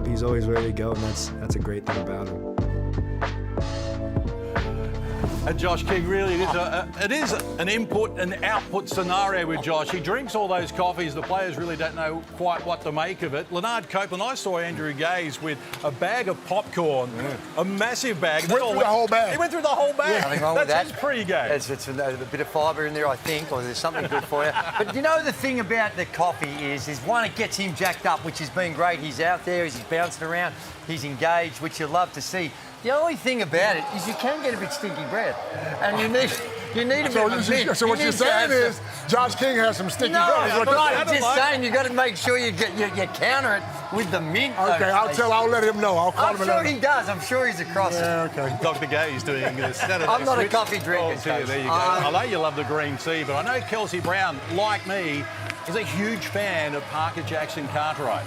up. He's always ready to go, and that's a great thing about him. And Josh King, really, it is an input and output scenario with Josh. He drinks all those coffees. The players really don't know quite what to make of it. Leonard Copeland, I saw Andrew Gaze with a bag of popcorn, a massive bag. Went through the whole bag. He went through the whole bag. Yeah, nothing wrong with that. That's his pre-game. It's a bit of fibre in there, I think, or there's something good for you. But you know the thing about the coffee is one, it gets him jacked up, which has been great. He's out there, he's bouncing around, he's engaged, which you love to see. The only thing about it is you can get a bit stinky breath, and you need a bit of a mint. So what you're saying is Josh King has some stinky breath. No, I'm just saying you've got to make sure you counter it with the mint. Okay, I'll let him know. I'll call him. I'm sure he does. I'm sure he's across it. Yeah, okay. Dr. Gaze doing this Saturday. I'm not a coffee drinker. Oh, there you go. I know you love the green tea, but I know Kelsey Brown, like me, is a huge fan of Parker Jackson Cartwright.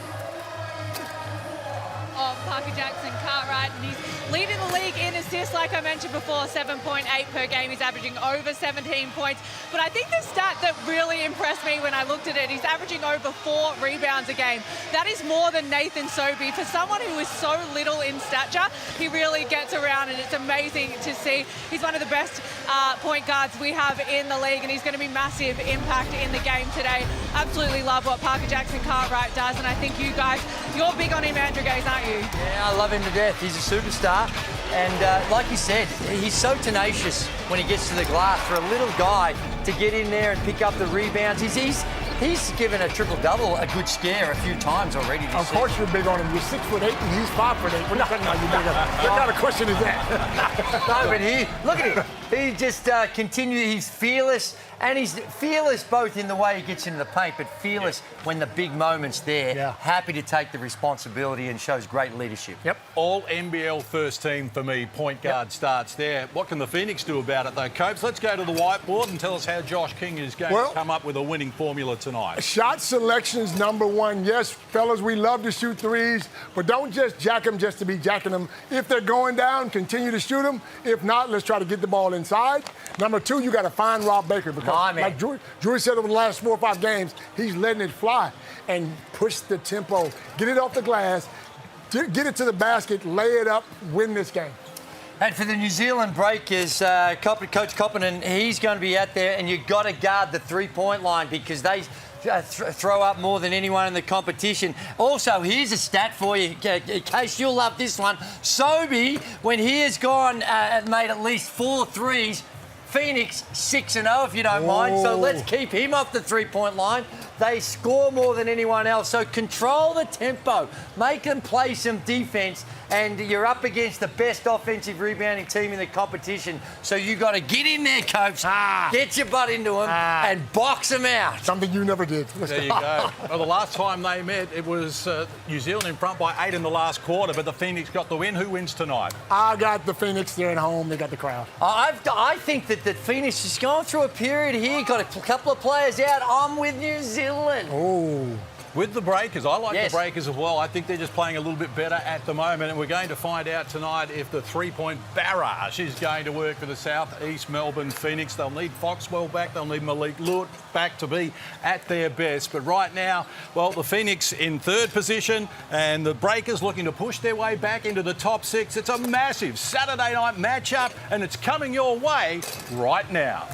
Of Parker Jackson Cartwright, and he's leading the league in assists, like I mentioned before, 7.8 per game. He's averaging over 17 points. But I think the stat that really impressed me when I looked at it, he's averaging over 4 rebounds a game. That is more than Nathan Sobey. For someone who is so little in stature, he really gets around, and it's amazing to see. He's one of the best point guards we have in the league, and he's going to be massive impact in the game today. Absolutely love what Parker Jackson Cartwright does, and I think you guys, you're big on him, Andrew Gaze, aren't you? Yeah, I love him to death. He's a superstar. And like you said, he's so tenacious when he gets to the glass. For a little guy to get in there and pick up the rebounds, he's given a triple-double a good scare a few times already. Of course you're big on him. You're 6'8" and he's 5'8". What kind of question is that? No, but look at him. He just continues. He's fearless. And he's fearless both in the way he gets into the paint, but fearless when the big moment's there. Yeah. Happy to take the responsibility and shows great leadership. Yep. All NBL first team for me, point guard starts there. What can the Phoenix do about it, though, Copes? Let's go to the whiteboard and tell us how Josh King is going to come up with a winning formula tonight. Shot selection's #1. Yes, fellas, we love to shoot threes, but don't just jack them just to be jacking them. If they're going down, continue to shoot them. If not, let's try to get the ball inside. #2, you got to find Rob Baker, because like Drew said over the last 4 or 5 games, he's letting it fly and push the tempo. Get it off the glass, get it to the basket, lay it up, win this game. And for the New Zealand Breakers, Coach Coppinen, he's going to be out there, and you've got to guard the three-point line because they throw up more than anyone in the competition. Also, here's a stat for you, in case you'll love this one. Sobey, when he has gone and made at least 4 threes, Phoenix 6-0, if you don't mind. So let's keep him off the three-point line. They score more than anyone else. So control the tempo. Make them play some defence. And you're up against the best offensive rebounding team in the competition. So you got to get in there, Coach. Get your butt into them and box them out. Something you never did. There you go. Well, the last time they met, it was New Zealand in front by 8 in the last quarter, but the Phoenix got the win. Who wins tonight? I got the Phoenix. They're at home. They got the crowd. I think that Phoenix is going through a period here. Got a couple of players out. I'm with New Zealand. Oh. With the Breakers, I like the Breakers as well. I think they're just playing a little bit better at the moment, and we're going to find out tonight if the three-point barrage is going to work for the South East Melbourne Phoenix. They'll need Foxwell back. They'll need Malik Lewis back to be at their best. But right now, well, the Phoenix in 3rd position and the Breakers looking to push their way back into the top 6. It's a massive Saturday night matchup, and it's coming your way right now.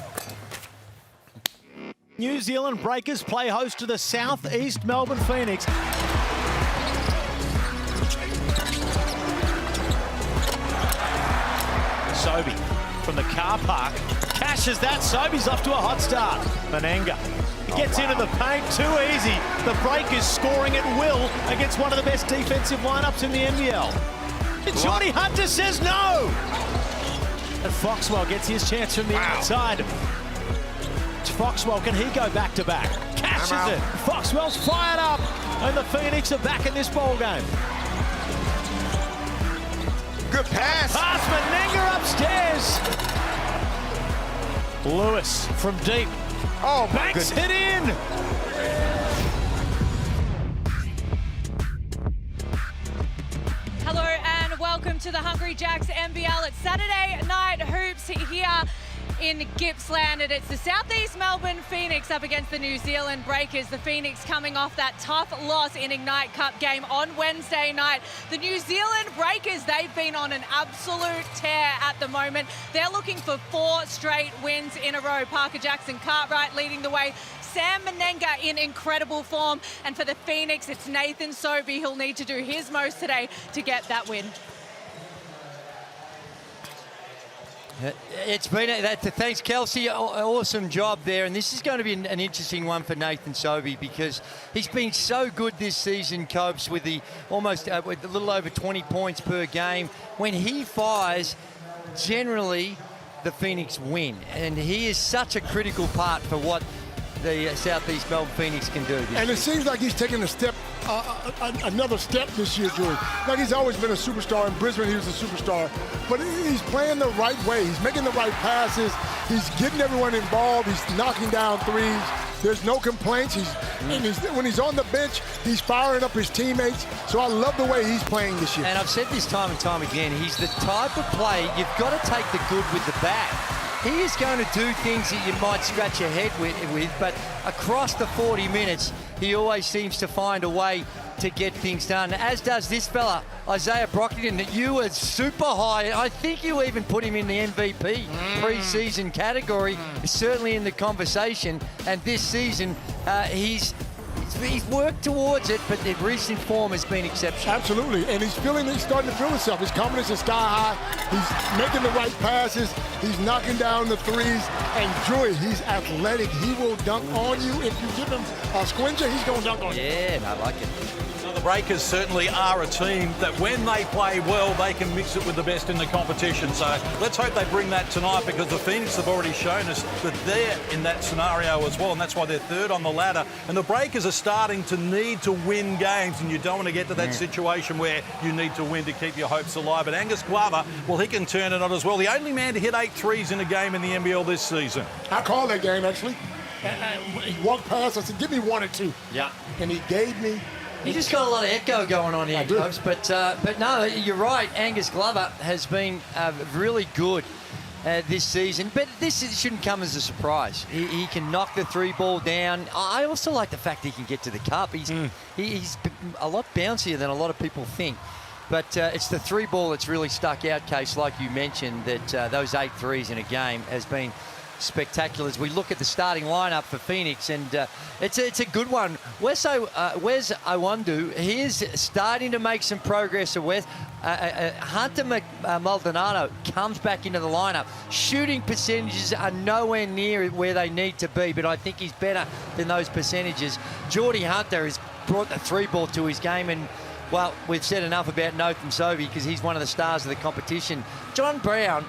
New Zealand Breakers play host to the South East Melbourne Phoenix. Sobey from the car park cashes that. Sobey's off to a hot start. Menenga. He gets into the paint too easy. The Breakers scoring at will against one of the best defensive lineups in the NBL. And Johnny Hunter says no. And Foxwell gets his chance from the outside. Foxwell, can he go back-to-back? Catches it. Foxwell's fired up, and the Phoenix are back in this ball game. Good pass. Pass Menenga upstairs. Lewis from deep. Oh, my Banks goodness. it in. Hello and welcome to the Hungry Jacks NBL. It's Saturday Night Hoops here in Gippsland, and it's the Southeast Melbourne Phoenix up against the New Zealand Breakers. The Phoenix coming off that tough loss in Ignite Cup game on Wednesday night. The New Zealand Breakers, they've been on an absolute tear at the moment. They're looking for 4 straight wins in a row. Parker Jackson Cartwright leading the way. Sam Menenga in incredible form. And for the Phoenix, it's Nathan Sobey. He'll need to do his most today to get that win. It's been, thanks Kelsey, awesome job there. And this is going to be an interesting one for Nathan Sobey because he's been so good this season, Copes, with the almost with a little over 20 points per game. When he fires, generally the Phoenix win. And he is such a critical part for what the Southeast Melbourne Phoenix can do. And it seems like he's taking a step, another step this year, Drew. Like he's always been a superstar. In Brisbane, he was a superstar. But he's playing the right way. He's making the right passes. He's getting everyone involved. He's knocking down threes. There's no complaints. When he's on the bench, he's firing up his teammates. So I love the way he's playing this year. And I've said this time and time again, he's the type of play, you've got to take the good with the bad. He is going to do things that you might scratch your head with, but across the 40 minutes, he always seems to find a way to get things done, as does this fella, Isaiah Brockington, that you were super high. I think you even put him in the MVP pre-season category, certainly in the conversation. And this season, he's worked towards it, but the recent form has been exceptional. Absolutely, and he's starting to feel himself. His confidence is sky high. He's making the right passes. He's knocking down the threes. And Joey, he's athletic. He will dunk on you. If you give him a squincher, he's going to dunk on you. Yeah, I like it. The Breakers certainly are a team that when they play well, they can mix it with the best in the competition. So let's hope they bring that tonight, because the Phoenix have already shown us that they're in that scenario as well, and that's why they're third on the ladder. And the Breakers are starting to need to win games, and you don't want to get to that situation where you need to win to keep your hopes alive. But Angus Glover, well, he can turn it on as well. The only man to hit 8 threes in a game in the NBL this season. I called that game, actually. He walked past, I said, give me 1 or 2. Yeah. And he gave me. You just got a lot of echo going on here, folks. But no, you're right. Angus Glover has been really good this season. But this shouldn't come as a surprise. He can knock the 3-ball down. I also like the fact he can get to the cup. He's a lot bouncier than a lot of people think. But it's the 3-ball that's really stuck out, Case, like you mentioned, that those 8 threes in a game has been spectacular as we look at the starting lineup for Phoenix, and it's a good one. Wes Iwundu, he is starting to make some progress. Hunter Maldonado comes back into the lineup. Shooting percentages are nowhere near where they need to be, but I think he's better than those percentages. Geordie Hunter has brought the 3-ball to his game, and well, we've said enough about Nathan Sobey because he's one of the stars of the competition. John Brown,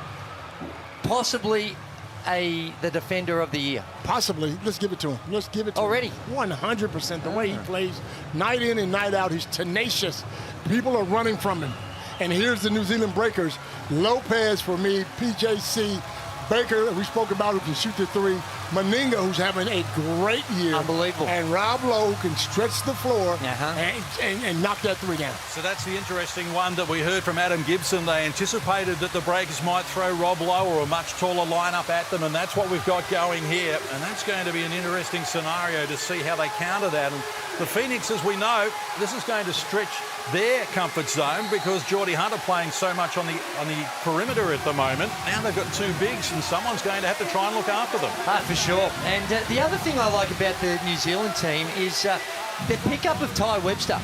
possibly the defender of the year. Possibly. Let's give it to him. Let's give it to Already. him. 100%. The way he plays night in and night out, he's tenacious. People are running from him. And here's the New Zealand Breakers. Lopez for me, PJC, Baker, we spoke about, who can shoot the 3. Meninga, who's having a great year. Unbelievable. And Rob Lowe can stretch the floor and knock that 3 down. So that's the interesting one that we heard from Adam Gibson. They anticipated that the Breakers might throw Rob Lowe or a much taller lineup at them, and that's what we've got going here. And that's going to be an interesting scenario to see how they counter that. And the Phoenix, as we know, this is going to stretch their comfort zone because Geordie Hunter playing so much on the perimeter at the moment. Now they've got 2 bigs, and someone's going to have to try and look after them. For sure. And the other thing I like about the New Zealand team is the pickup of Ty Webster.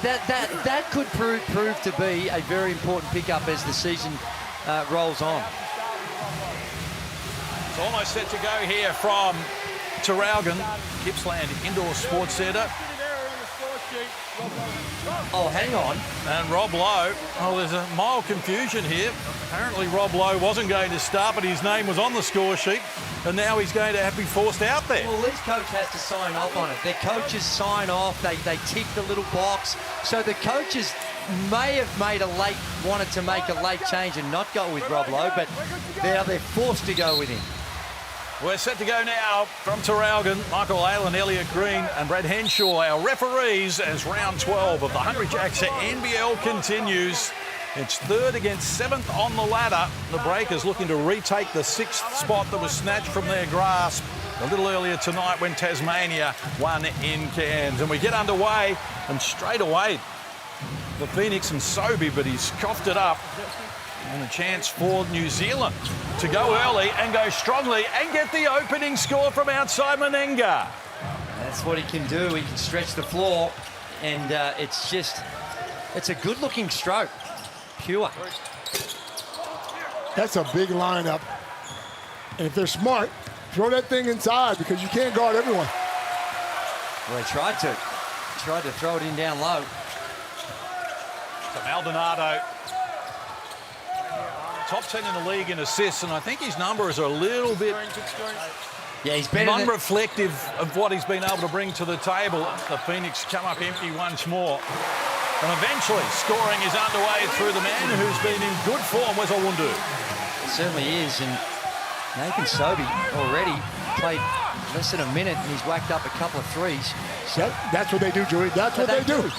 That could prove to be a very important pickup as the season rolls on. It's almost set to go here from Traralgon, Gippsland Indoor Sports Centre. Oh, hang on. And Rob Lowe, there's a mild confusion here. Apparently Rob Lowe wasn't going to start, but his name was on the score sheet, and now he's going to have to be forced out there. Well, Lee's coach has to sign off on it. Their coaches sign off, they tick the little box. So the coaches may have wanted to make a late change and not go with Rob Lowe, but now they're forced to go with him. We're set to go now from Traralgon. Michael Aylen, Elliot Green and Brad Henshaw, our referees, as round 12 of the Hungry Jacks NBL continues. It's third against seventh on the ladder. The Breakers looking to retake the sixth spot that was snatched from their grasp a little earlier tonight when Tasmania won in Cairns. And we get underway, and straight away, the Phoenix and Sobey, but he's coughed it up. And a chance for New Zealand to go early and go strongly and get the opening score from outside Menenga. That's what he can do. He can stretch the floor, and it's a good-looking stroke. Pure. That's a big lineup. And if they're smart, throw that thing inside because you can't guard everyone. Well, they tried to throw it in down low. So Maldonado, top 10 in the league in assists, and I think his numbers are a little bit he's better non-reflective of what he's been able to bring to the table. The Phoenix come up empty once more. And eventually, scoring is underway through the man who's been in good form, Wezawundu. It certainly is, and Nathan Sobey already played less than a minute, and he's whacked up a couple of threes. That's what they do, Joey. That's what they do.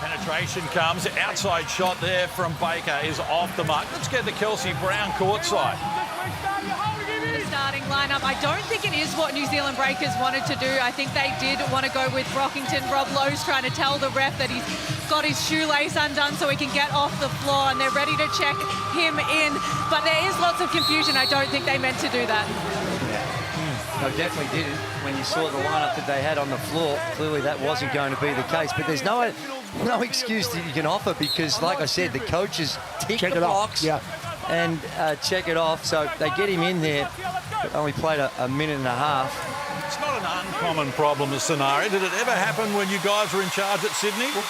Penetration comes, outside shot there from Baker is off the mark. Let's get to Kelsey Brown courtside. The starting lineup, I don't think it is what New Zealand Breakers wanted to do. I think they did want to go with Brockington. Rob Lowe's trying to tell the ref that he's got his shoelace undone so he can get off the floor, and they're ready to check him in. But there is lots of confusion. I don't think they meant to do that. No, definitely didn't. When you saw the lineup that they had on the floor, clearly that wasn't going to be the case. But there's no excuse that you can offer because, like I said, the coaches tick the box and check it off. So they get him in there, but only played a minute and a half. It's not an uncommon problem, the scenario. Did it ever happen when you guys were in charge at Sydney? Well,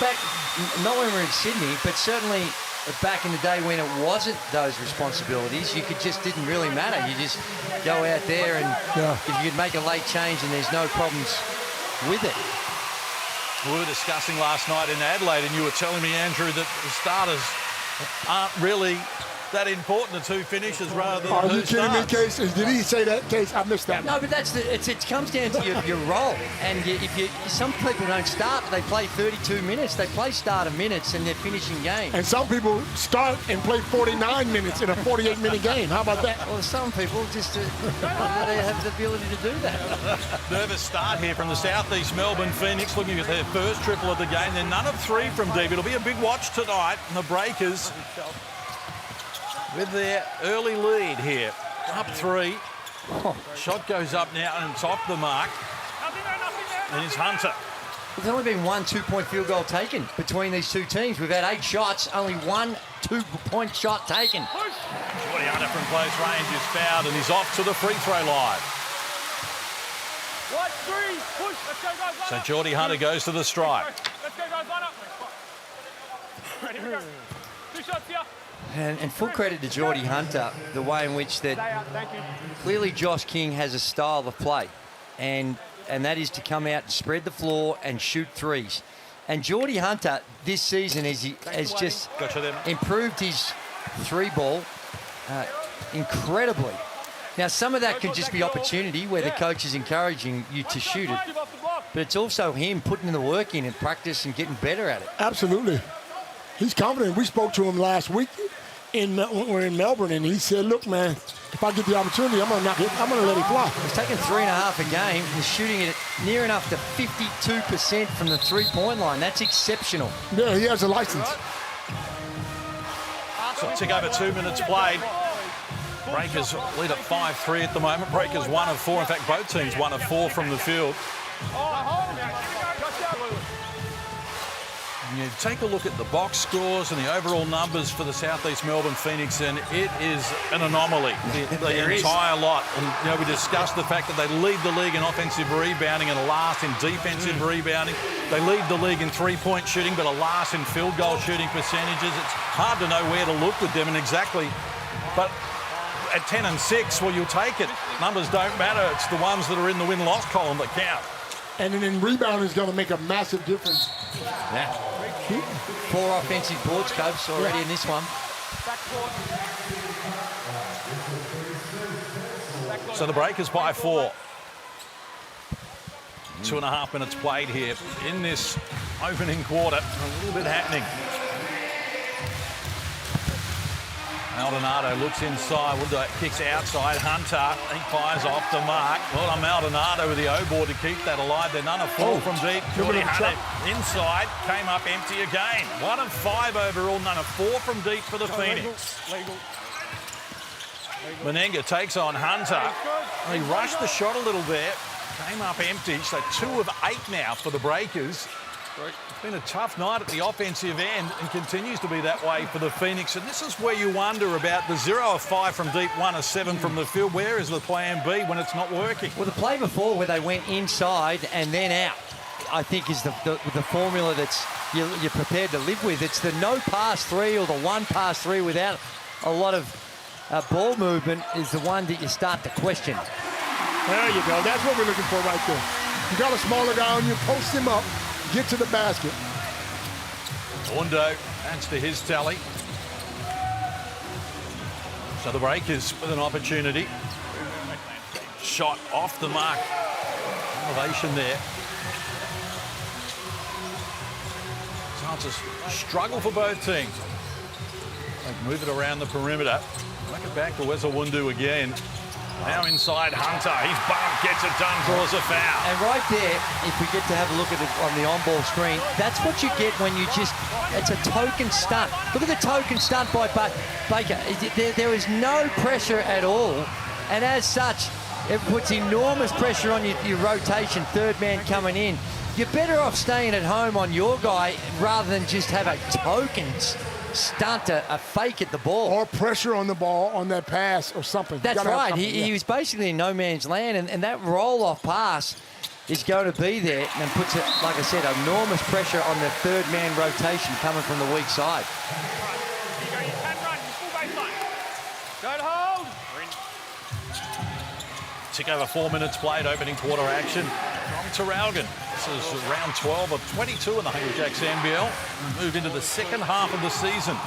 not when we were in Sydney, but certainly back in the day when it wasn't those responsibilities, just didn't really matter. You just go out there and if you could make a late change and there's no problems with it. We were discussing last night in Adelaide, and you were telling me, Andrew, that the starters aren't really that important, the two finishes rather than Are you kidding me, Case? Did he say that, Case? I missed that. No, but it comes down to your role. And some people don't start, they play 32 minutes. They play starter minutes and they're finishing games. And some people start and play 49 minutes in a 48-minute game. How about that? Well, some people just they have the ability to do that. Nervous start here from the southeast Melbourne Phoenix, looking at their first triple of the game. They're none of three from deep. It'll be a big watch tonight. And the Breakers with their early lead here. Up three. Shot goes up now and it's off the mark. And it's Hunter. There's only been one 2-point field goal taken between these two teams. We've had 8 shots, only one 2-point shot taken. Geordie Hunter from close range is fouled and he's off to the free throw line. So Geordie Hunter goes to the strike. Let's go, guys, line up. Ready, here we go. 2 shots here. And full credit to Geordie Hunter, the way in which that clearly Josh King has a style of play, and that is to come out and spread the floor and shoot threes. And Geordie Hunter this season has just improved his three ball incredibly. Now some of that could just be opportunity where the coach is encouraging you to shoot it, but it's also him putting the work in practice and getting better at it. Absolutely. He's confident. We spoke to him last week when we were in Melbourne, and he said, look, man, if I get the opportunity, I'm going to let it fly. He's taking 3.5 a game. He's shooting it near enough to 52% from the three-point line. That's exceptional. Yeah, he has a license. So tick over 2 minutes played. Breakers lead at 5-3 at the moment. Breakers 1 of 4. In fact, both teams 1 of 4 from the field. You take a look at the box scores and the overall numbers for the Southeast Melbourne Phoenix, and it is an anomaly, the entire lot. And we discussed the fact that they lead the league in offensive rebounding and are last in defensive rebounding. They lead the league in three-point shooting, but are last in field goal shooting percentages. It's hard to know where to look with them and exactly. But at 10 and 6, well, you'll take it. Numbers don't matter. It's the ones that are in the win-loss column that count. And then rebounding is going to make a massive difference. Yeah. 4 offensive boards, Copes, already in this one. So the Breakers by 4. 2.5 minutes played here in this opening quarter. A little bit happening. Maldonado looks inside, kicks outside. Hunter, he fires off the mark. Well done, Maldonado with the O-board to keep that alive. They're none of 4 from deep. Jordy Hunter inside, came up empty again. 1 of 5 overall, none of 4 from deep for the Phoenix. Menenga takes on Hunter. He rushed the shot a little there, came up empty. So 2 of 8 now for the Breakers. It's been a tough night at the offensive end and continues to be that way for the Phoenix. And this is where you wonder about the 0 of 5 from deep, 1 of 7 from the field. Where is the plan B when it's not working? Well, the play before where they went inside and then out, I think is the formula that's you're prepared to live with. It's the no pass 3 or the 1 pass 3 without a lot of ball movement is the one that you start to question. There you go. That's what we're looking for right there. You got a smaller guy on you, post him up, get to the basket. Wundo adds to his tally. So the Breakers with an opportunity. Shot off the mark. Elevation there. So it's a struggle for both teams. They move it around the perimeter. Make it back to Wundu again. Now inside Hunter. He's bumped, gets it done, draws a foul. And right there, if we get to have a look at it on the on-ball screen, that's what you get when you just, it's a token stunt. Look at the token stunt by Baker. There is no pressure at all. And as such, it puts enormous pressure on your rotation, third man coming in. You're better off staying at home on your guy rather than just have a token stunt, a fake at the ball. Or pressure on the ball on that pass or something. That's right. He was basically in no man's land, and that roll-off pass is going to be there and puts it, like I said, enormous pressure on the third man rotation coming from the weak side. Here you go, you can run, you full baseline. Go to hold. Tick over 4 minutes played, opening quarter action from Terralgan. This is round 12 of 22 in the Hungry Jacks NBL. We move into the second half of the season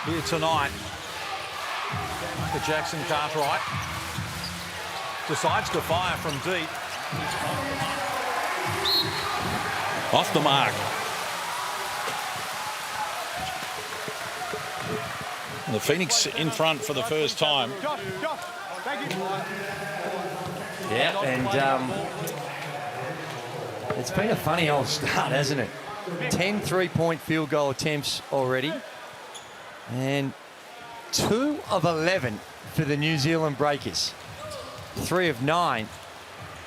here tonight. Michael Jackson Cartwright decides to fire from deep. Off the mark. And the Phoenix in front for the first time. Yeah, and it's been a funny old start, hasn't it? 10 3-point field goal attempts already. And 2 of 11 for the New Zealand Breakers. 3 of 9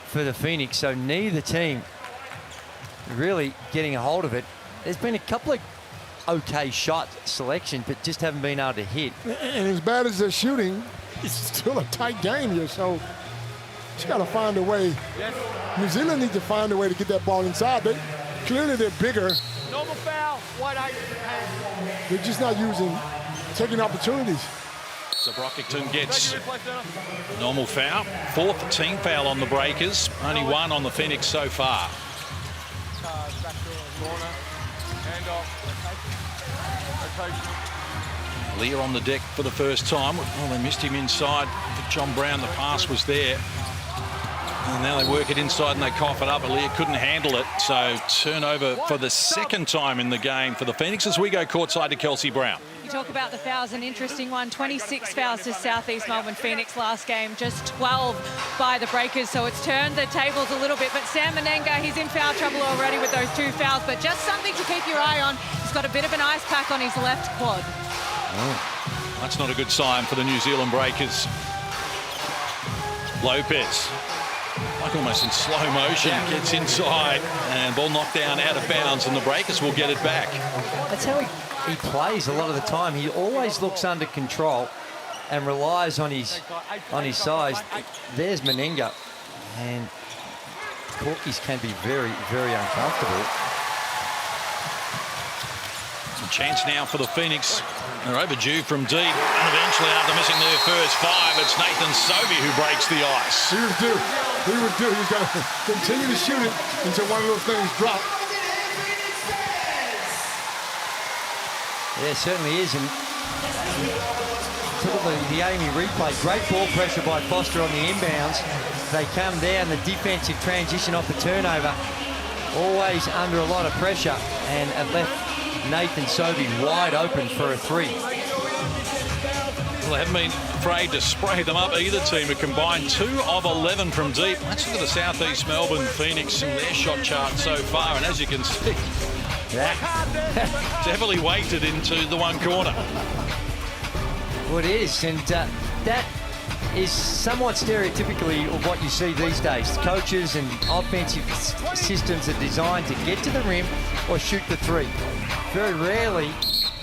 for the Phoenix. So neither team really getting a hold of it. There's been a couple of okay shot selections, but just haven't been able to hit. And as bad as they're shooting, it's still a tight game here. So you got to find a way. New Zealand needs to find a way to get that ball inside. Clearly they're bigger. Normal foul, wide open. They're just not taking opportunities. So Brockington gets normal foul. 4th team foul on the Breakers. Only 1 on the Phoenix so far. Leah on the deck for the first time. Well, they missed him inside. John Brown, the pass was there. And now they work it inside and they cough it up. Leah couldn't handle it. So turnover for the second time in the game for the Phoenix as we go courtside to Kelsey Brown. You talk about the fouls, an interesting one. 26 fouls to Southeast Melbourne Phoenix last game, just 12 by the Breakers. So it's turned the tables a little bit. But Sam Menenga, he's in foul trouble already with those 2 fouls. But just something to keep your eye on. He's got a bit of an ice pack on his left quad. Oh, that's not a good sign for the New Zealand Breakers. Lopez, like almost in slow motion, gets inside and ball knocked down out of bounds, and the Breakers will get it back. That's how he plays a lot of the time. He always looks under control and relies on his size. There's Menenga, and Corkies can be very, very uncomfortable. A chance now for the Phoenix. They're overdue from deep, and eventually after missing their first 5, it's Nathan Sobey who breaks the ice. He was due. He was due. He's got to continue to shoot it until one of those things drop. Yeah, it certainly is. And look at the Amy replay. Great ball pressure by Foster on the inbounds. They come down, the defensive transition off the turnover. Always under a lot of pressure, and it left Nathan Sobey wide open for a 3. Well, they haven't been afraid to spray them up. Either team, a combined 2 of 11 from deep. Let's look at the Southeast Melbourne Phoenix and their shot chart so far. And as you can see, it's heavily weighted into the one corner. Well, it is, and that is somewhat stereotypically of what you see these days. Coaches and offensive systems are designed to get to the rim or shoot the three. Very rarely,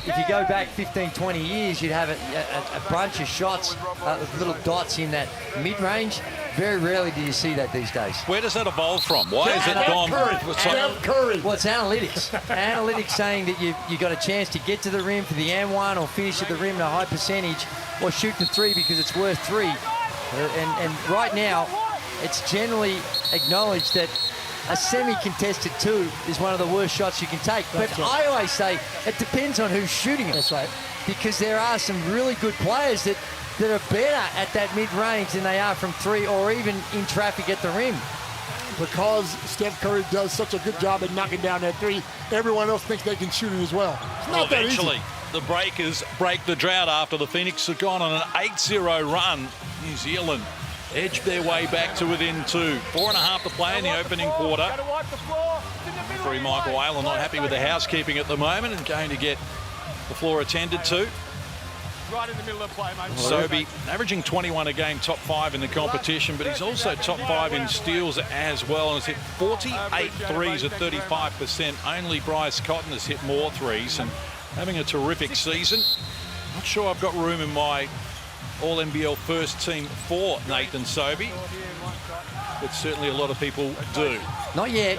if you go back 15, 20 years, you'd have a bunch of shots with little dots in that mid-range. Very rarely do you see that these days. Where does that evolve from? Why has it gone? Steph Curry. Well, it's analytics. Analytics saying that you got a chance to get to the rim for the and one or finish at the rim in a high percentage or shoot the three because it's worth 3. And right now, it's generally acknowledged that a semi-contested 2 is one of the worst shots you can take. But I always say it depends on who's shooting it. That's right. Because there are some really good players that are better at that mid-range than they are from 3 or even in traffic at the rim. Because Steph Curry does such a good job at knocking down that 3, everyone else thinks they can shoot it as well. It's not that eventually, easy. the Breakers break the drought after the Phoenix have gone on an 8-0 run. New Zealand edged their way back to within 2. 4.5 to play in the opening quarter. Referee Michael Whalen not happy with the housekeeping at the moment and going to get the floor attended to. Right in the middle of play, mate. Sobey averaging 21 a game, top 5 in the competition, but he's also top 5 in steals as well and has hit 48 threes at 35%. Only Bryce Cotton has hit more threes and having a terrific season. Not sure I've got room in my All-NBL first team for Nathan Sobey, but certainly a lot of people do. Not yet,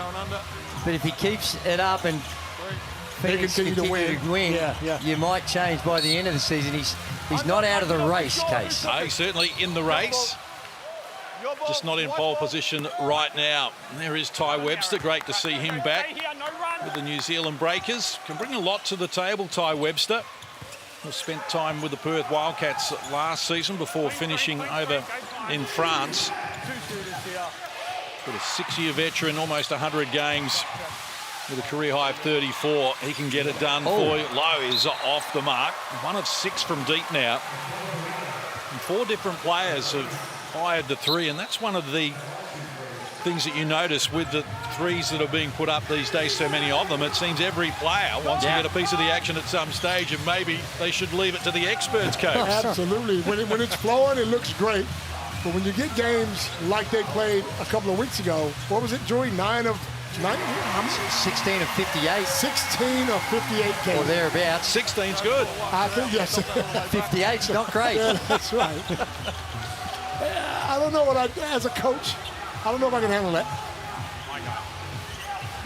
but if he keeps it up and Phoenix continue to win, you might change by the end of the season. He's not out of the race, Case. No, he's certainly in the race, just not in pole position right now. And there is Ty Webster. Great to see him back with the New Zealand Breakers. Can bring a lot to the table, Ty Webster. Who spent time with the Perth Wildcats last season before finishing over in France. But a 6-year veteran, almost 100 games. With a career high of 34, he can get it done for you. Low is off the mark. 1 of 6 from deep now. And 4 different players have fired the 3, and that's one of the things that you notice with the threes that are being put up these days, so many of them. It seems every player wants to get a piece of the action at some stage, and maybe they should leave it to the experts, Coach. Absolutely. When it's flowing, it looks great. But when you get games like they played a couple of weeks ago, what was it, Joey? 9 of 16 of 58. 16 of 58 games. Or thereabouts. 16's good. I think, yes. 58's not great. Yeah, that's right. I don't know as a coach, I don't know if I can handle that.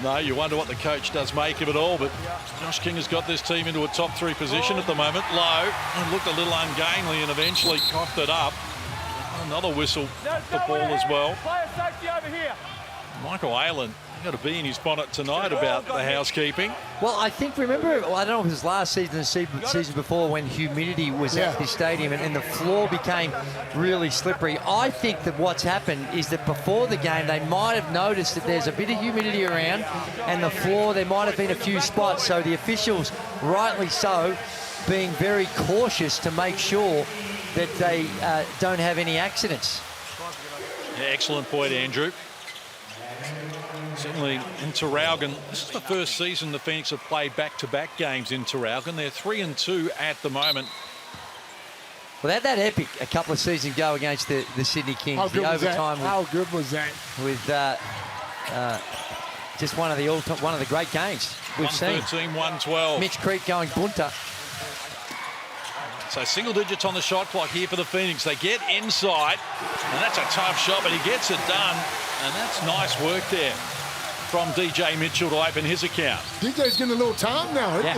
No, you wonder what the coach does make of it all, but Josh King has got this team into a top 3 position at the moment. Low, and looked a little ungainly and eventually coughed it up. Another whistle for ball as well. Player safety over here. Michael Whalen got to be in his bonnet tonight about the housekeeping. Well, I think, remember, I don't know if it was last season or the season before when humidity was at the stadium and the floor became really slippery. I think that what's happened is that before the game, they might have noticed that there's a bit of humidity around and the floor, there might have been a few spots. So the officials, rightly so, being very cautious to make sure that they don't have any accidents. Yeah, excellent point, Andrew. Certainly in Traralgon, this is the first season the Phoenix have played back-to-back games in Traralgon. They're 3-2 at the moment. Well, they had that epic a couple of seasons ago against the Sydney Kings. How good the was overtime that? How good was that? With just one of the great games we've seen. 113-112. Mitch Creek going bunter. So single digits on the shot clock here for the Phoenix. They get inside, and that's a tough shot, but he gets it done. And that's nice work there from DJ Mitchell to open his account. DJ's getting a little time now, isn't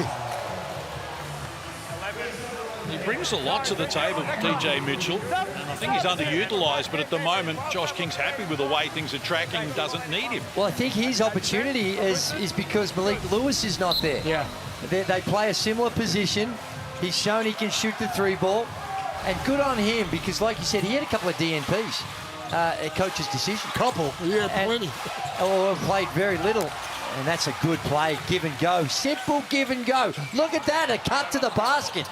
he? He brings a lot to the table, DJ Mitchell, and I think he's underutilised, but at the moment, Josh King's happy with the way things are tracking, doesn't need him. Well, I think his opportunity is because Malik Lewis is not there. Yeah. They play a similar position. He's shown he can shoot the 3-ball, and good on him because, like you said, he had a couple of DNPs. A coach's decision. Couple. Yeah, plenty. Or played very little. And that's a good play. Give and go. Simple give and go. Look at that. A cut to the basket.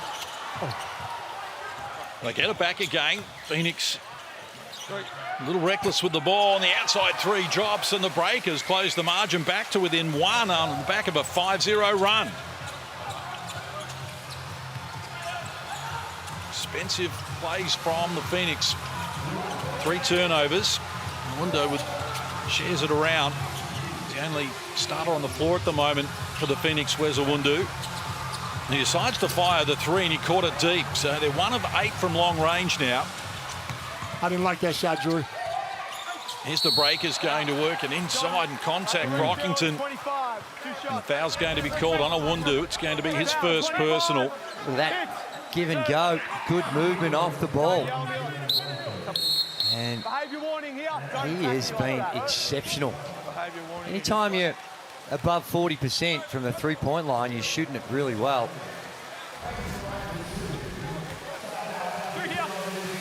They get it back again. Phoenix a little reckless with the ball, and the outside three drops, and the Breakers close the margin back to within one on the back of a 5-0 run. Expensive plays from the Phoenix. 3 turnovers. Wundo shares it around. He's the only starter on the floor at the moment for the Phoenix, Weza Wundu. He decides to fire the 3, and he caught it deep. So they're 1 of 8 from long range now. I didn't like that shot, Drew. Here's the Breakers going to work, and inside and contact Brockington. And the foul's going to be called on a Wundu. It's going to be his first personal. That give and go, good movement off the ball. And he has been exceptional. Anytime you're above 40% from the three-point line, you're shooting it really well.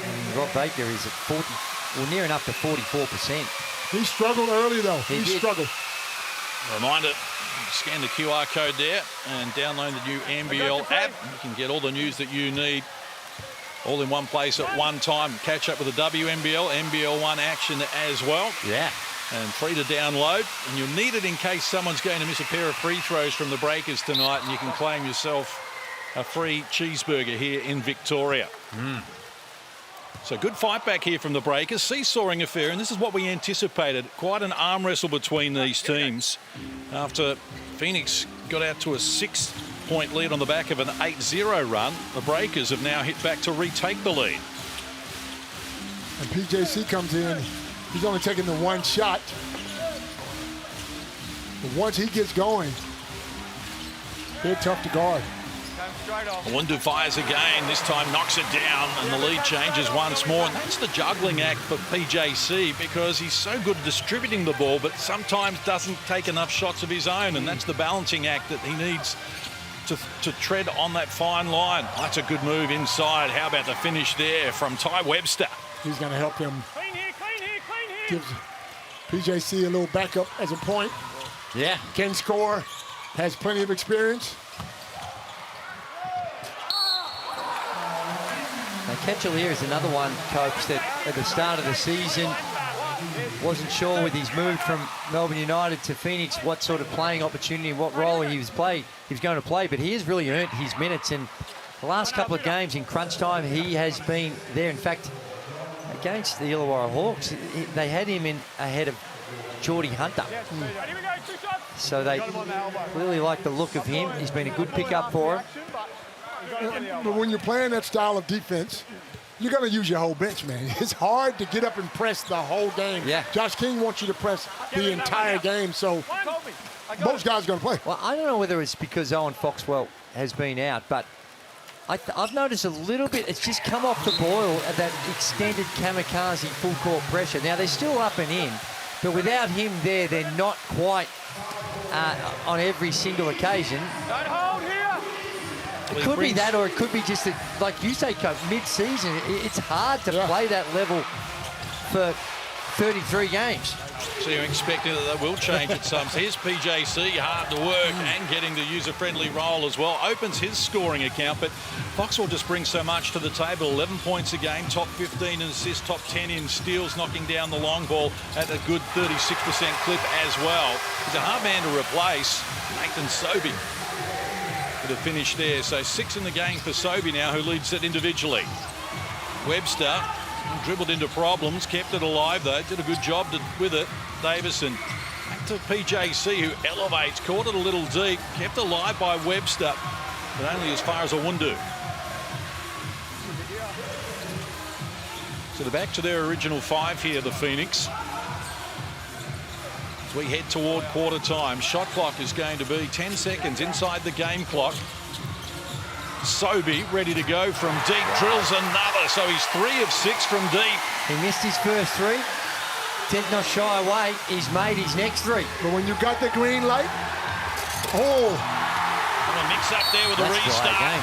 And Rob Baker is at 40, well, near enough to 44%. He struggled early, though. He struggled. Reminder, scan the QR code there and download the new NBL app. You can get all the news that you need all in one place at one time. Catch up with the WNBL, NBL1 action as well. Yeah. And free to download. And you'll need it in case someone's going to miss a pair of free throws from the Breakers tonight, and you can claim yourself a free cheeseburger here in Victoria. So good fight back here from the Breakers. Seesawing affair, and this is what we anticipated. Quite an arm wrestle between these teams after Phoenix got out to a 6-point lead on the back of an 8-0 run. The Breakers have now hit back to retake the lead. And PJC comes in. He's only taking the 1 shot. But once he gets going, they're tough to guard. Wundu fires again, this time knocks it down, and the lead changes once more. And that's the juggling act for PJC, because he's so good at distributing the ball, but sometimes doesn't take enough shots of his own, and that's the balancing act that he needs to tread on that fine line. That's a good move inside. How about the finish there from Ty Webster? He's going to help him. Gives PJC a little backup as a point. Yeah. Can score, has plenty of experience. Now, Ketchelier is another one, Coach, that at the start of the season wasn't sure with his move from Melbourne United to Phoenix what sort of playing opportunity, what role he was going to play, but he has really earned his minutes, and the last couple of games in crunch time, he has been there. In fact, against the Illawarra Hawks, they had him in ahead of Geordie Hunter. So they clearly like the look of him. He's been a good pickup for him. But when you're playing that style of defense, you're going to use your whole bench, man. It's hard to get up and press the whole game. Yeah. Josh King wants you to press the entire game, so most guys are going to play. Well, I don't know whether it's because Owen Foxwell has been out, but I've noticed a little bit, it's just come off the boil at that extended kamikaze full court pressure. Now, they're still up and in, but without him there, they're not quite on every single occasion. It could be that, or it could be just, like you say, Coach, mid-season. It's hard to play that level for 33 games. So you're expecting that will change at some. Here's PJC, hard to work and getting the user-friendly role as well. Opens his scoring account, but Foxwell just brings so much to the table. 11 points a game, top 15 in assists, top 10 in steals, knocking down the long ball at a good 36% clip as well. He's a hard man to replace. Nathan Sobey with a finish there. So 6 in the game for Sobey now, who leads it individually. Webster dribbled into problems, kept it alive though, did a good job with it. Davison back to PJC, who elevates, caught it a little deep, kept alive by Webster, but only as far as a Wundu. So they're back to their original 5 here, the Phoenix. As we head toward quarter time, shot clock is going to be 10 seconds inside the game clock. Sobey ready to go from deep, drills another, so he's 3 of 6 from deep. He missed his first 3, did not shy away, he's made his next 3. But when you got the green light, oh. And a mix up there with a restart.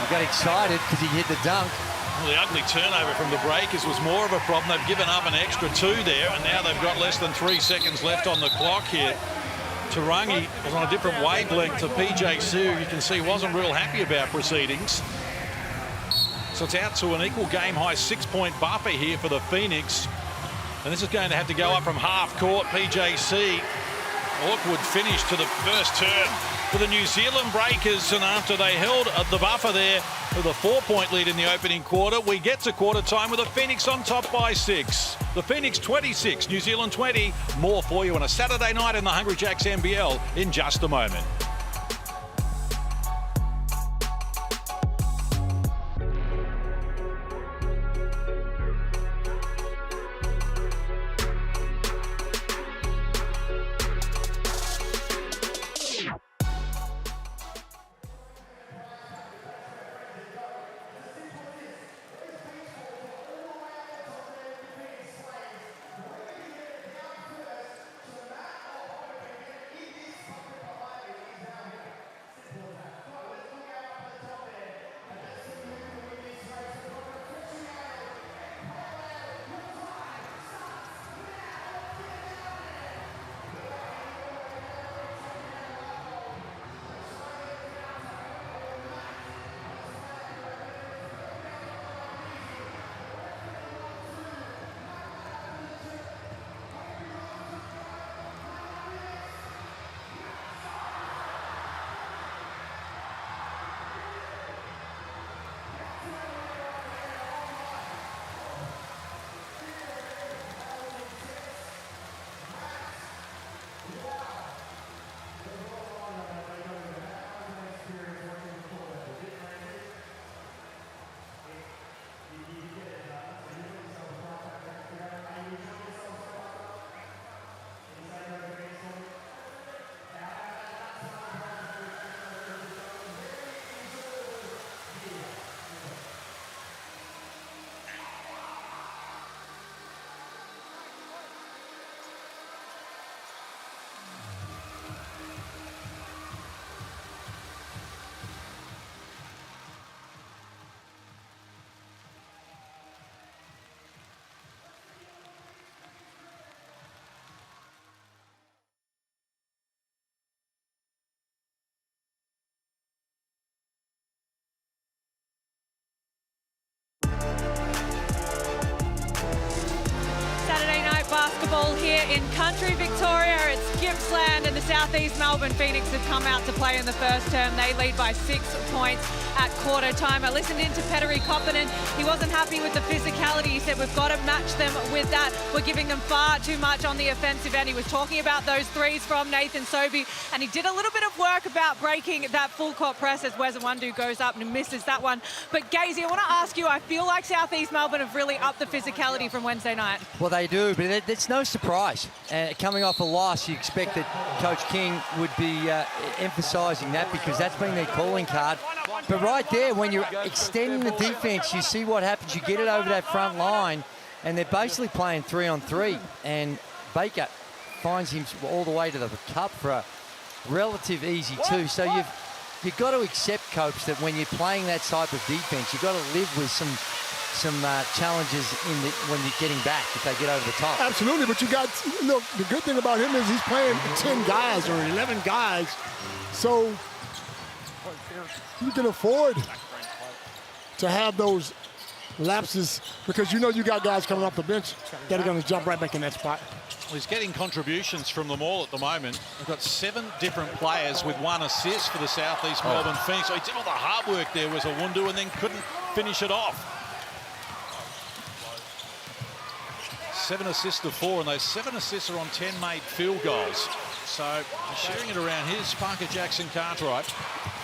He got excited because he hit the dunk. Well, the ugly turnover from the Breakers was more of a problem. They've given up an extra 2 there, and now they've got less than 3 seconds left on the clock here. Tarangi was on a different wavelength to PJC, who you can see wasn't real happy about proceedings. So it's out to an equal game high 6-point buffer here for the Phoenix. And this is going to have to go up from half court. PJC, awkward finish to the first turn for the New Zealand Breakers. And after they held the buffer there with a 4-point lead in the opening quarter, we get to quarter time with the Phoenix on top by 6. The Phoenix 26, New Zealand 20. More for you on a Saturday night in the Hungry Jacks NBL in just a moment. Basketball here in country Victoria. It's Gippsland and the Southeast Melbourne Phoenix have come out to play in the first term. They lead by 6 points at quarter time. I listened in to Petteri Koppinen. He wasn't happy with the physicality. He said we've got to match them with that. We're giving them far too much on the offensive end. He was talking about those threes from Nathan Sobey, and he did a little bit of work about breaking that full court press as Wezawandu goes up and misses that one. But Gazy, I want to ask you, I feel like Southeast Melbourne have really upped the physicality from Wednesday night. Well, they do, but it's no surprise. Coming off a loss, you expect that Coach King would be emphasising that because that's been their calling card. But right there, when you're extending the defence, you see what happens. You get it over that front line, and they're basically playing 3-on-3. And Baker finds him all the way to the cup for a relative easy 2. So you've got to accept, Coach, that when you're playing that type of defence, you've got to live with some challenges when you're getting back if they get over the top. Absolutely, but you got, look, the good thing about him is he's playing 10 guys or 11 guys, so you can afford to have those lapses because you know you got guys coming off the bench that are going to jump right back in that spot. Well, he's getting contributions from them all at the moment. We've got 7 different players with 1 assist for the Southeast Melbourne Phoenix. So he did all the hard work there, was a Wundu, and then couldn't finish it off. 7 assists to 4, and those 7 assists are on 10 made field goals. So sharing it around here, Parker Jackson Cartwright.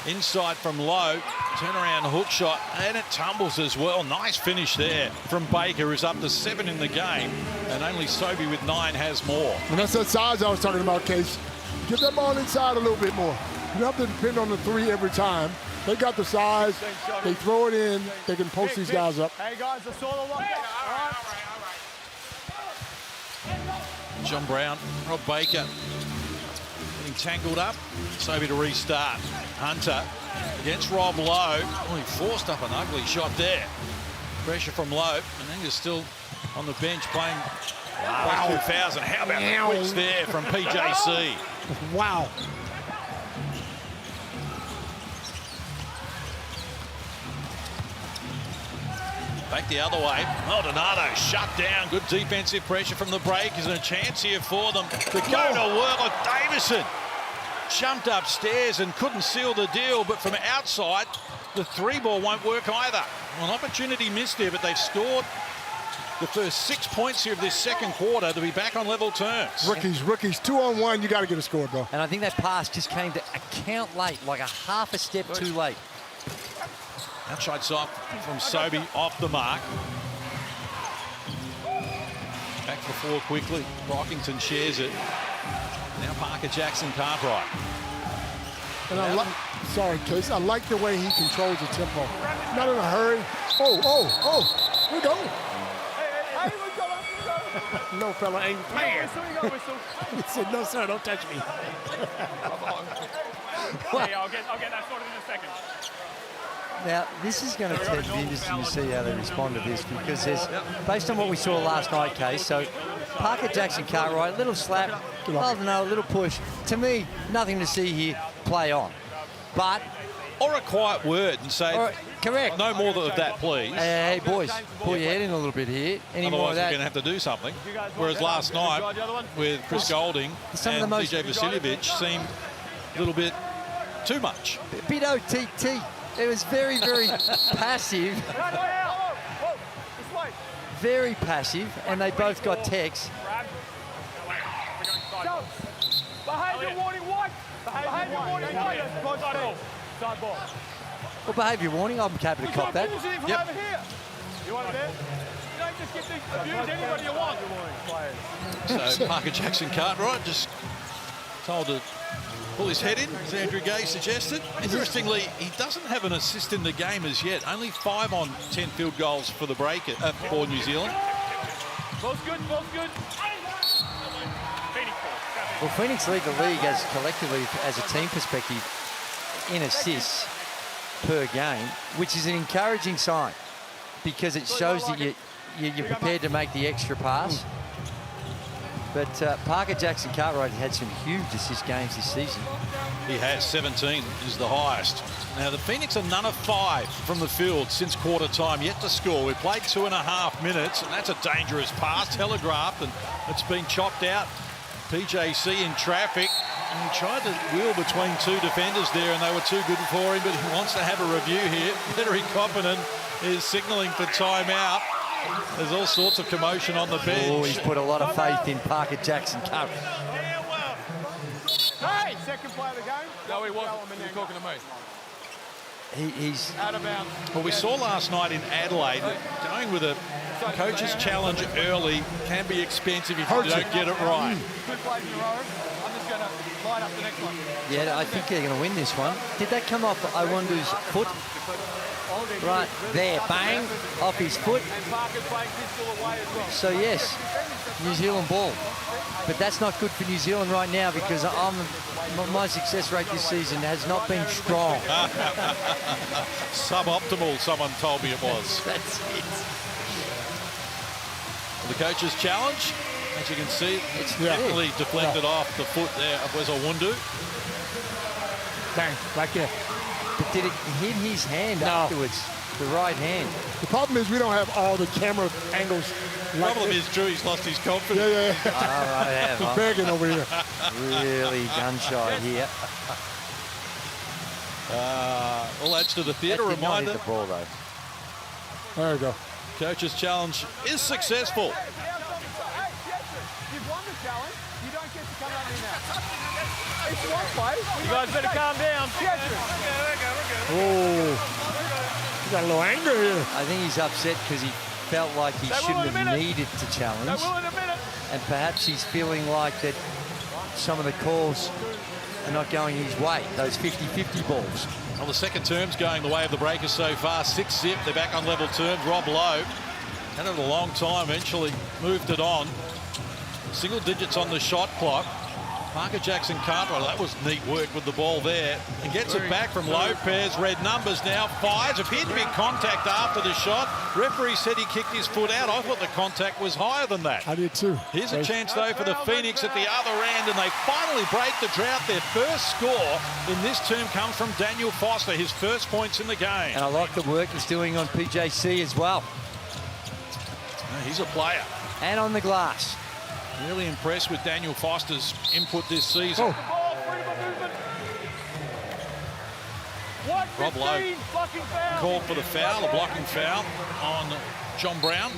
Inside from low, turnaround hook shot, and it tumbles as well. Nice finish there from Baker, who's up to 7 in the game, and only Sobey with 9 has more. And that's that size I was talking about, Case. Get that ball inside a little bit more. You don't have to depend on the 3 every time. They got the size, they throw it in, they can post these guys up. Hey guys, that's all I want. John Brown, Rob Baker getting tangled up. Sobey to restart. Hunter against Rob Lowe. Oh, he forced up an ugly shot there. Pressure from Lowe, and then you're still on the bench playing close to 1,000. How about the quicks there from PJC? Wow. Back the other way. Maldonado shut down. Good defensive pressure from the breakers and a chance here for them to go to work. Like Davison jumped upstairs and couldn't seal the deal, but from outside, the 3-ball won't work either. Well, an opportunity missed there, but they've scored the first 6 points here of this second quarter to be back on level terms. Rookies, 2-on-1, you got to get a score, bro. And I think that pass just came to a count late, like a half a step too late. Outside shot from Sobey off the mark. Back to the floor quickly. Brockington shares it. Now Parker Jackson Cartwright. And sorry, Case, I like the way he controls the tempo. Not in a hurry. Oh, we go. No, fella, ain't playing. He said, no, sir, don't touch me. Hey, I'll get that sorted in a second. Now, this is going to be interesting to see how they respond to this, because there's, based on what we saw last night, Case, so Parker Jackson Cartwright, a little slap, Maldonado, a little push. To me, nothing to see here, play on. But... Or a quiet word and say, correct. No more of that, please. Hey, boys, pull your head in a little bit here. Any more of Otherwise, that? we're going to have to do something. Whereas last night, with Chris Golding and DJ Vasiljevic seemed a little bit too much. Bit OTT. It was very, very passive. Very passive, and they both got techs. Behaviour warning, white. Behaviour warning, white. Side ball. Well, behaviour warning, I'm happy to cop that. Yep. Over here. You want it there? You don't just get to abuse anybody you want. So Parker Jackson Cartwright just told to pull his head in, as Andrew Gay suggested. Interestingly, he doesn't have an assist in the game as yet. Only 5 on 10 field goals for the break for New Zealand. Ball's good, ball's good. Well, Phoenix lead the league as collectively, as a team perspective, in assists per game, which is an encouraging sign, because it shows that you're prepared to make the extra pass. But Parker Jackson Cartwright had some huge assist games this season. He has 17, is the highest. Now the Phoenix are none of 5 from the field since quarter time, yet to score. We played 2.5 minutes, and that's a dangerous pass, telegraphed, and it's been chopped out. PJC in traffic, and he tried to wheel between 2 defenders there, and they were too good for him, but he wants to have a review here. Petteri Koponen is signalling for timeout. There's all sorts of commotion on the bench. Oh, he's put a lot of faith in Parker Jackson Cartwright. Hey, second play of the game. No, he wasn't. You're talking to me. He's out of bounds. Well, we saw last night in Adelaide, going with a coach's challenge early can be expensive if you don't get it right. 2 plays in a row. I'm just going to light up the next one. Yeah, I think they're going to win this one. Did that come off Iwundu's foot? Right there, bang, off his foot. So yes, New Zealand ball. But that's not good for New Zealand right now, because my success rate this season has not been strong. Suboptimal, someone told me it was. That's it. The coach's challenge, as you can see, it's definitely deflected off the foot there of Iwundu. Bang, right there. But did it hit his hand afterwards? The right hand. The problem is we don't have all the camera angles. The problem is Drew's lost his confidence. Yeah. All right, The begging over here. Really gun shy here. All adds to the theatre. That did not hit Reminder, the ball though. There we go. coach's challenge is successful. You've won the challenge. You don't get to come out here now. It's one play. You guys better calm down. Oh. You got a little anger here. I think he's upset because he felt like he shouldn't have needed to challenge. And perhaps he's feeling like that some of the calls are not going his way, those 50-50 balls. Well, the second term's going the way of the Breakers so far. 6-zip, they're back on level terms. Rob Lowe had it a long time, eventually moved it on. Single digits on the shot clock. Parker Jackson Cartwright, that was neat work with the ball there. And gets it back from Lopez. Red numbers now. Fires. Appeared to be contact after the shot. Referee said he kicked his foot out. I thought the contact was higher than that. I did too. Here's a chance, though, for the Phoenix at the other end, and they finally break the drought. Their first score in this term comes from Daniel Foster, his first points in the game. And I like the work he's doing on PJC as well. He's a player. And on the glass. Really impressed with Daniel Foster's input this season. Ball, freedom of movement. Rob Lowe 1:15, blocking foul. called for the foul, a blocking foul on John Brown.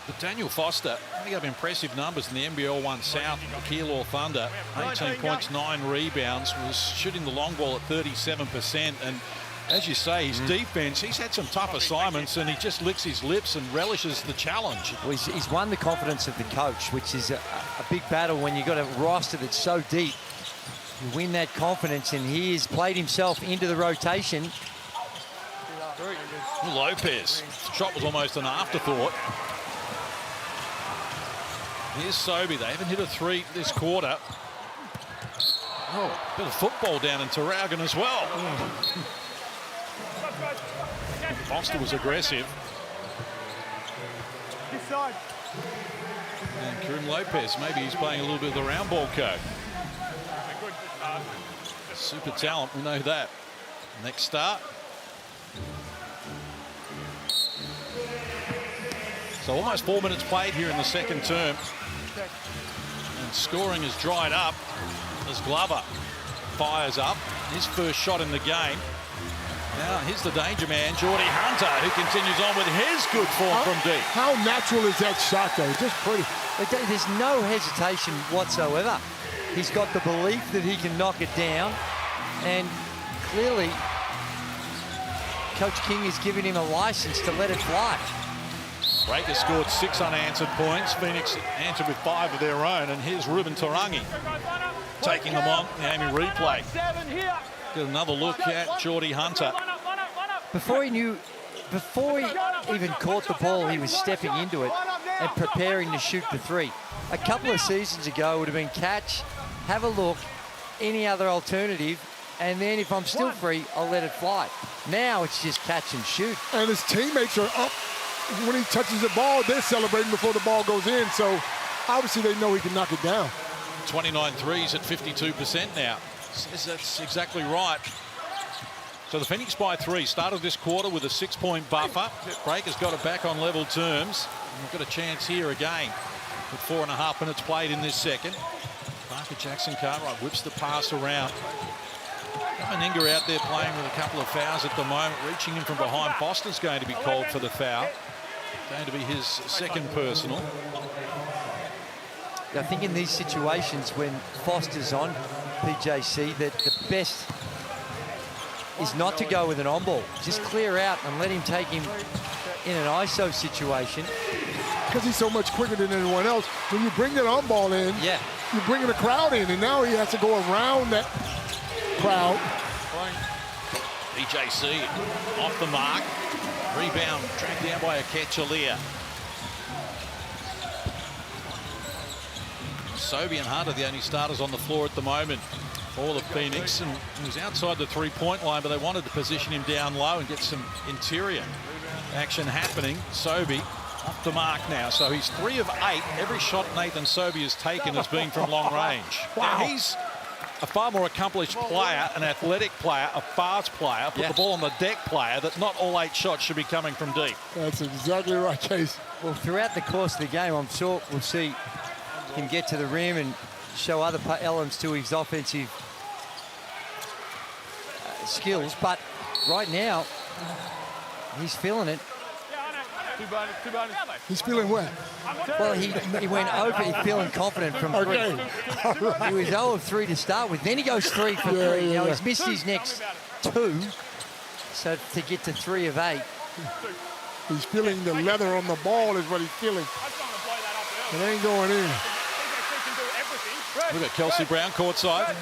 But Daniel Foster, he got impressive numbers in the NBL 1 South. Keilor Thunder, 18 points, 9 rebounds, was shooting the long ball at 37%. And as you say, his defense, he's had some tough assignments and he just licks his lips and relishes the challenge. Well, he's won the confidence of the coach, which is a big battle when you've got a roster that's so deep. You win that confidence, and he has played himself into the rotation. Lopez, shot was almost an afterthought. Here's Sobey. They haven't hit a 3 this quarter. Oh, bit of football down in Tarragon as well. Foster was aggressive. This side. And Karim Lopez, maybe he's playing a little bit of the round ball code. Super talent, we know that. Next start. So almost 4 minutes played here in the second term. And scoring has dried up as Glover fires up. His first shot in the game. Now here's the danger man, Geordie Hunter, who continues on with his good form from deep. How natural is that shot, though? Just pretty. There's no hesitation whatsoever. He's got the belief that he can knock it down, and clearly Coach King is giving him a license to let it fly. Breakers scored 6 unanswered points. Phoenix answered with 5 of their own, and here's Ruben Tarangi taking them on the Amy replay. Get another look at Geordie Hunter. Before he even caught the ball, he was stepping into it and preparing to shoot the 3. A couple of seasons ago, it would have been catch, have a look, any other alternative, and then if I'm still free, I'll let it fly. Now it's just catch and shoot. And his teammates are up when he touches the ball. They're celebrating before the ball goes in, so obviously they know he can knock it down. 29 threes at 52% now. That's exactly right. So the Phoenix by 3 started this quarter with a 6-point buffer. Breakers got it back on level terms. And we've got a chance here again with 4.5 minutes played in this second. Parker Jackson Cartwright whips the pass around. Meninga out there playing with a couple of fouls at the moment, reaching in from behind. Foster's going to be called for the foul. Going to be his second personal. I think in these situations when Foster's on PJC, that the best is not to go with an on-ball. Just clear out and let him take him in an ISO situation. Because he's so much quicker than anyone else. When you bring that on-ball in, yeah, you're bringing the crowd in, and now he has to go around that crowd. PJC off the mark. Rebound dragged down by Akechalia. Sobey and Hunter, the only starters on the floor at the moment for the Phoenix, and he was outside the 3-point line, but they wanted to position him down low and get some interior action happening. Sobey off the mark now, so he's 3 of 8. Every shot Nathan Sobey has taken has been from long range. Wow. Now, he's a far more accomplished player, an athletic player, a fast player, put the ball on the deck player, that not all 8 shots should be coming from deep. That's exactly right, Case. Well, throughout the course of the game, I'm sure we'll see him get to the rim and show other elements to his offensive skills, but right now he's feeling it. He's feeling what? Well, he went over, he's feeling confident from 3. Okay. He was 0 of 3 to start with, then he goes 3 for 3. Now he's missed his next 2, so to get to 3 of 8. He's feeling the leather on the ball is what he's feeling. It ain't going in. We've got Kelsey Brown courtside.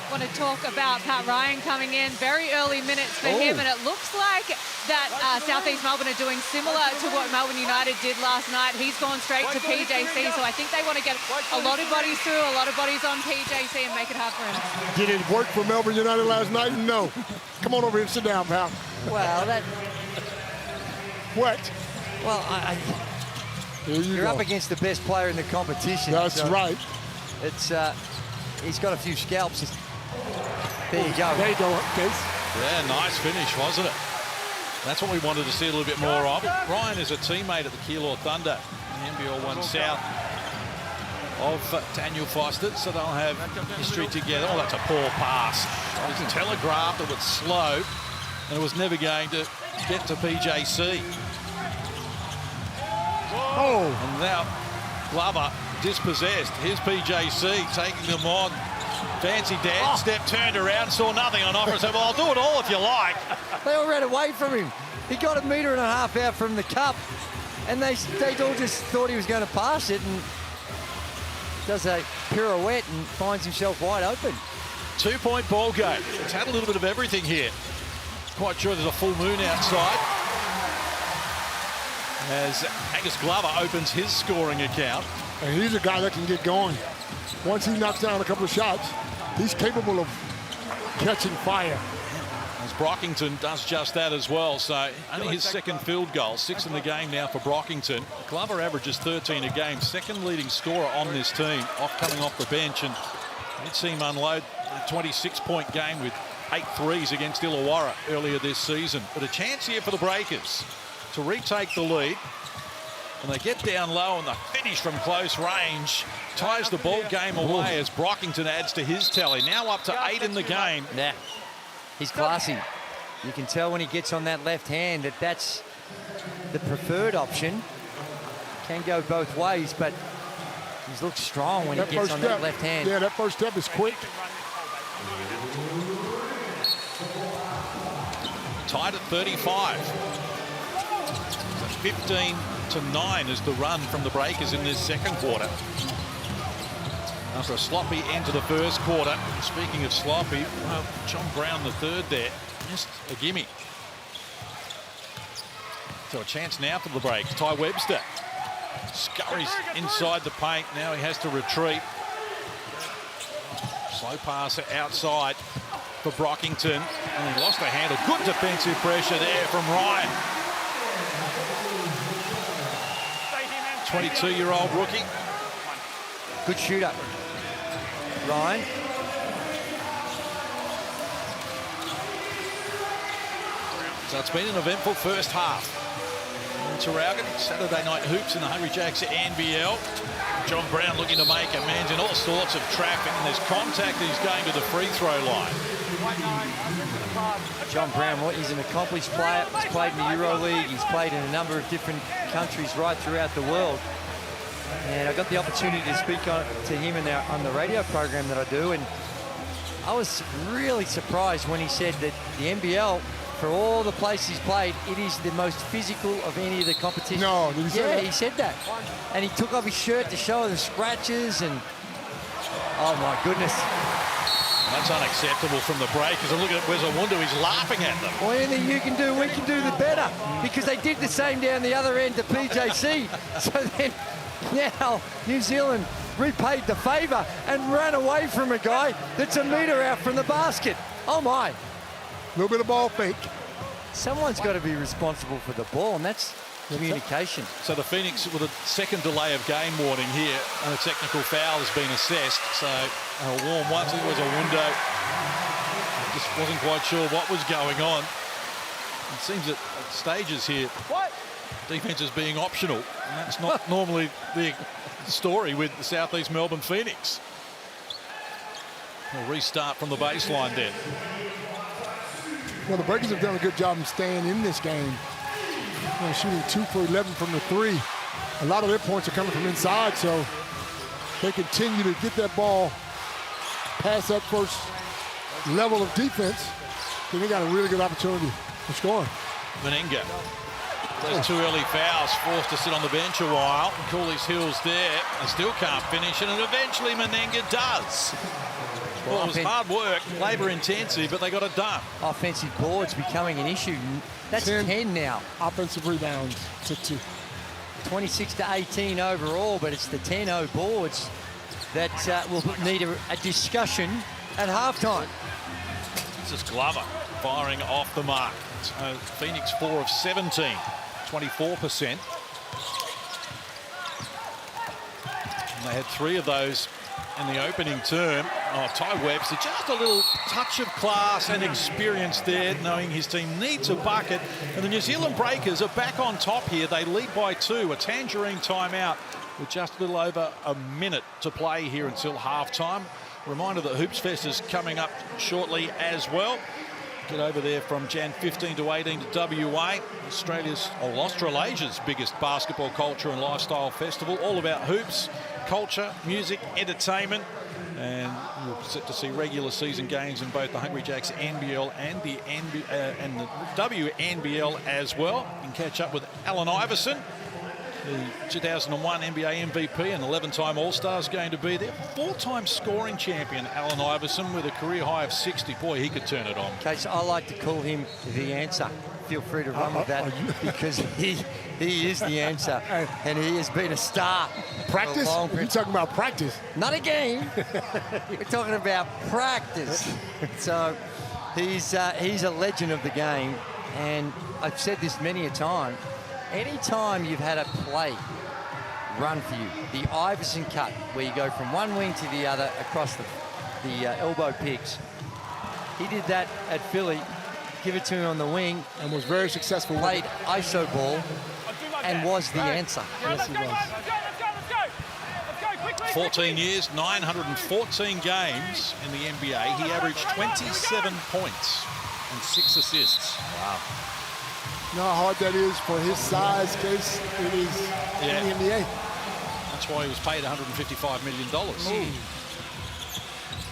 Want to talk about Pat Ryan coming in. Very early minutes for him, and it looks like that Southeast Melbourne are doing similar to what Melbourne United did last night. He's gone straight to PJC, so I think they want to get a lot of bodies through, a lot of bodies on PJC and make it hard for him. Did it work for Melbourne United last night? No. Come on over here and sit down, pal. Well, that... What? Well, you're up against the best player in the competition. That's right. It's he's got a few scalps. There you go. There you go, Case. Yeah, nice finish, wasn't it? That's what we wanted to see a little bit more of. Ryan is a teammate at the Keilor Thunder, the NBL1 South of Daniel Foster, so they'll have history together. Oh, that's a poor pass. It was telegraphed, it was slow, and it was never going to get to PJC. Oh. And now Glover dispossessed. Here's PJC taking them on. Fancy dance step, turned around, saw nothing on offer, said, well, I'll do it all if you like. They all ran away from him. He got 1.5 meters out from the cup, and they all just thought he was going to pass it, and does a pirouette and finds himself wide open. 2-point ball game. It's had a little bit of everything here. Quite sure there's a full moon outside as Angus Glover opens his scoring account. And he's a guy that can get going. Once he knocks down a couple of shots, he's capable of catching fire. As Brockington does just that as well. So only his second field goal, 6 in the game now for Brockington. Glover averages 13 a game, second leading scorer on this team, coming off the bench, and you'd see him unload a 26-point game with 8 threes against Illawarra earlier this season. But a chance here for the Breakers to retake the lead. And they get down low, and the finish from close range ties the ball game away as Brockington adds to his tally. Now up to 8 in the game. Nah, he's classy. You can tell when he gets on that left hand that that's the preferred option. Can go both ways, but he looks strong when he gets on that left hand. Yeah, that first step is quick. Tied at 35. 15-9 is the run from the Breakers in this second quarter. After a sloppy end to the first quarter. Speaking of sloppy, well, John Brown the third there, just a gimme. So a chance now for the Breakers. Ty Webster scurries inside the paint. Now he has to retreat. Slow pass outside for Brockington. And he lost a handle. Good defensive pressure there from Ryan. 22-year-old rookie. Good shooter, Ryan. So it's been an eventful first half. Tarragona, Saturday night hoops in the Hungry Jacks NBL. John Brown looking to make amends in all sorts of traffic, and there's contact. He's going to the free throw line. John Brown, he's an accomplished player. He's played in the EuroLeague. He's played in a number of different countries right throughout the world. And I got the opportunity to speak to him on the radio program that I do, and I was really surprised when he said that the NBL, for all the places he's played, it is the most physical of any of the competitions. No, did he say that? Yeah, he said that. And he took off his shirt to show the scratches, and oh my goodness. That's unacceptable from the Breakers. And look at Wezawundu, he's laughing at them. Well, anything you can do, we can do the better, because they did the same down the other end to PJC. So then now New Zealand repaid the favour and ran away from a guy that's 1 metre out from the basket. Oh my. A little bit of ball fake. Someone's got to be responsible for the ball, and that's communication. So the Phoenix with a second delay of game warning here, and a technical foul has been assessed. So a warm once it was a window. Just wasn't quite sure what was going on. It seems that at stages here, defense is being optional, and that's not normally the story with the Southeast Melbourne Phoenix. A restart from the baseline then. Well, the Breakers have done a good job in staying in this game. Shooting 2 for 11 from the 3. A lot of their points are coming from inside, so they continue to get that ball past that first level of defense. Then they got a really good opportunity for scoring. Menenga. Those 2 early fouls, forced to sit on the bench a while. Cooley's heels there, and still can't finish it, and eventually Menenga does. Well, it was hard work, labour intensive, but they got it done. Offensive boards becoming an issue. That's 10 now. Offensive rebounds to 2. 26-18 overall, but it's the 10-0 boards that will need a discussion at halftime. This is Glover firing off the mark. Phoenix 4 of 17, 24%. And they had 3 of those in the opening term. Oh, Ty Webster, just a little touch of class and experience there, knowing his team needs a bucket. And the New Zealand Breakers are back on top here. They lead by 2, a tangerine timeout with just a little over a minute to play here until halftime. Reminder that Hoops Fest is coming up shortly as well. Get over there from Jan 15 to 18 to WA, Australasia's biggest basketball culture and lifestyle festival, all about hoops, culture, music, entertainment, and we're set to see regular season games in both the Hungry Jacks NBL and the WNBL as well. You can catch up with Allen Iverson, the 2001 NBA MVP and 11-time All-Star, is going to be there. 4-time scoring champion Allen Iverson with a career high of 60. Boy, he could turn it on. Case, I like to call him the answer. Feel free to run with that because he is the answer, and he has been a star. Practice? You're talking about practice. Not a game. We're talking about practice. So he's a legend of the game, and I've said this many a time. Anytime you've had a play run for you, the Iverson cut, where you go from one wing to the other across the elbow picks, he did that at Philly. Give it to him on the wing. And was very successful. Played ISO ball and was the answer. Yes, he was. 14 years, 914 games in the NBA. He averaged 27 points and 6 assists. Wow. You know how hard that is for his size, Case? It is in the NBA. That's why he was paid $155 million.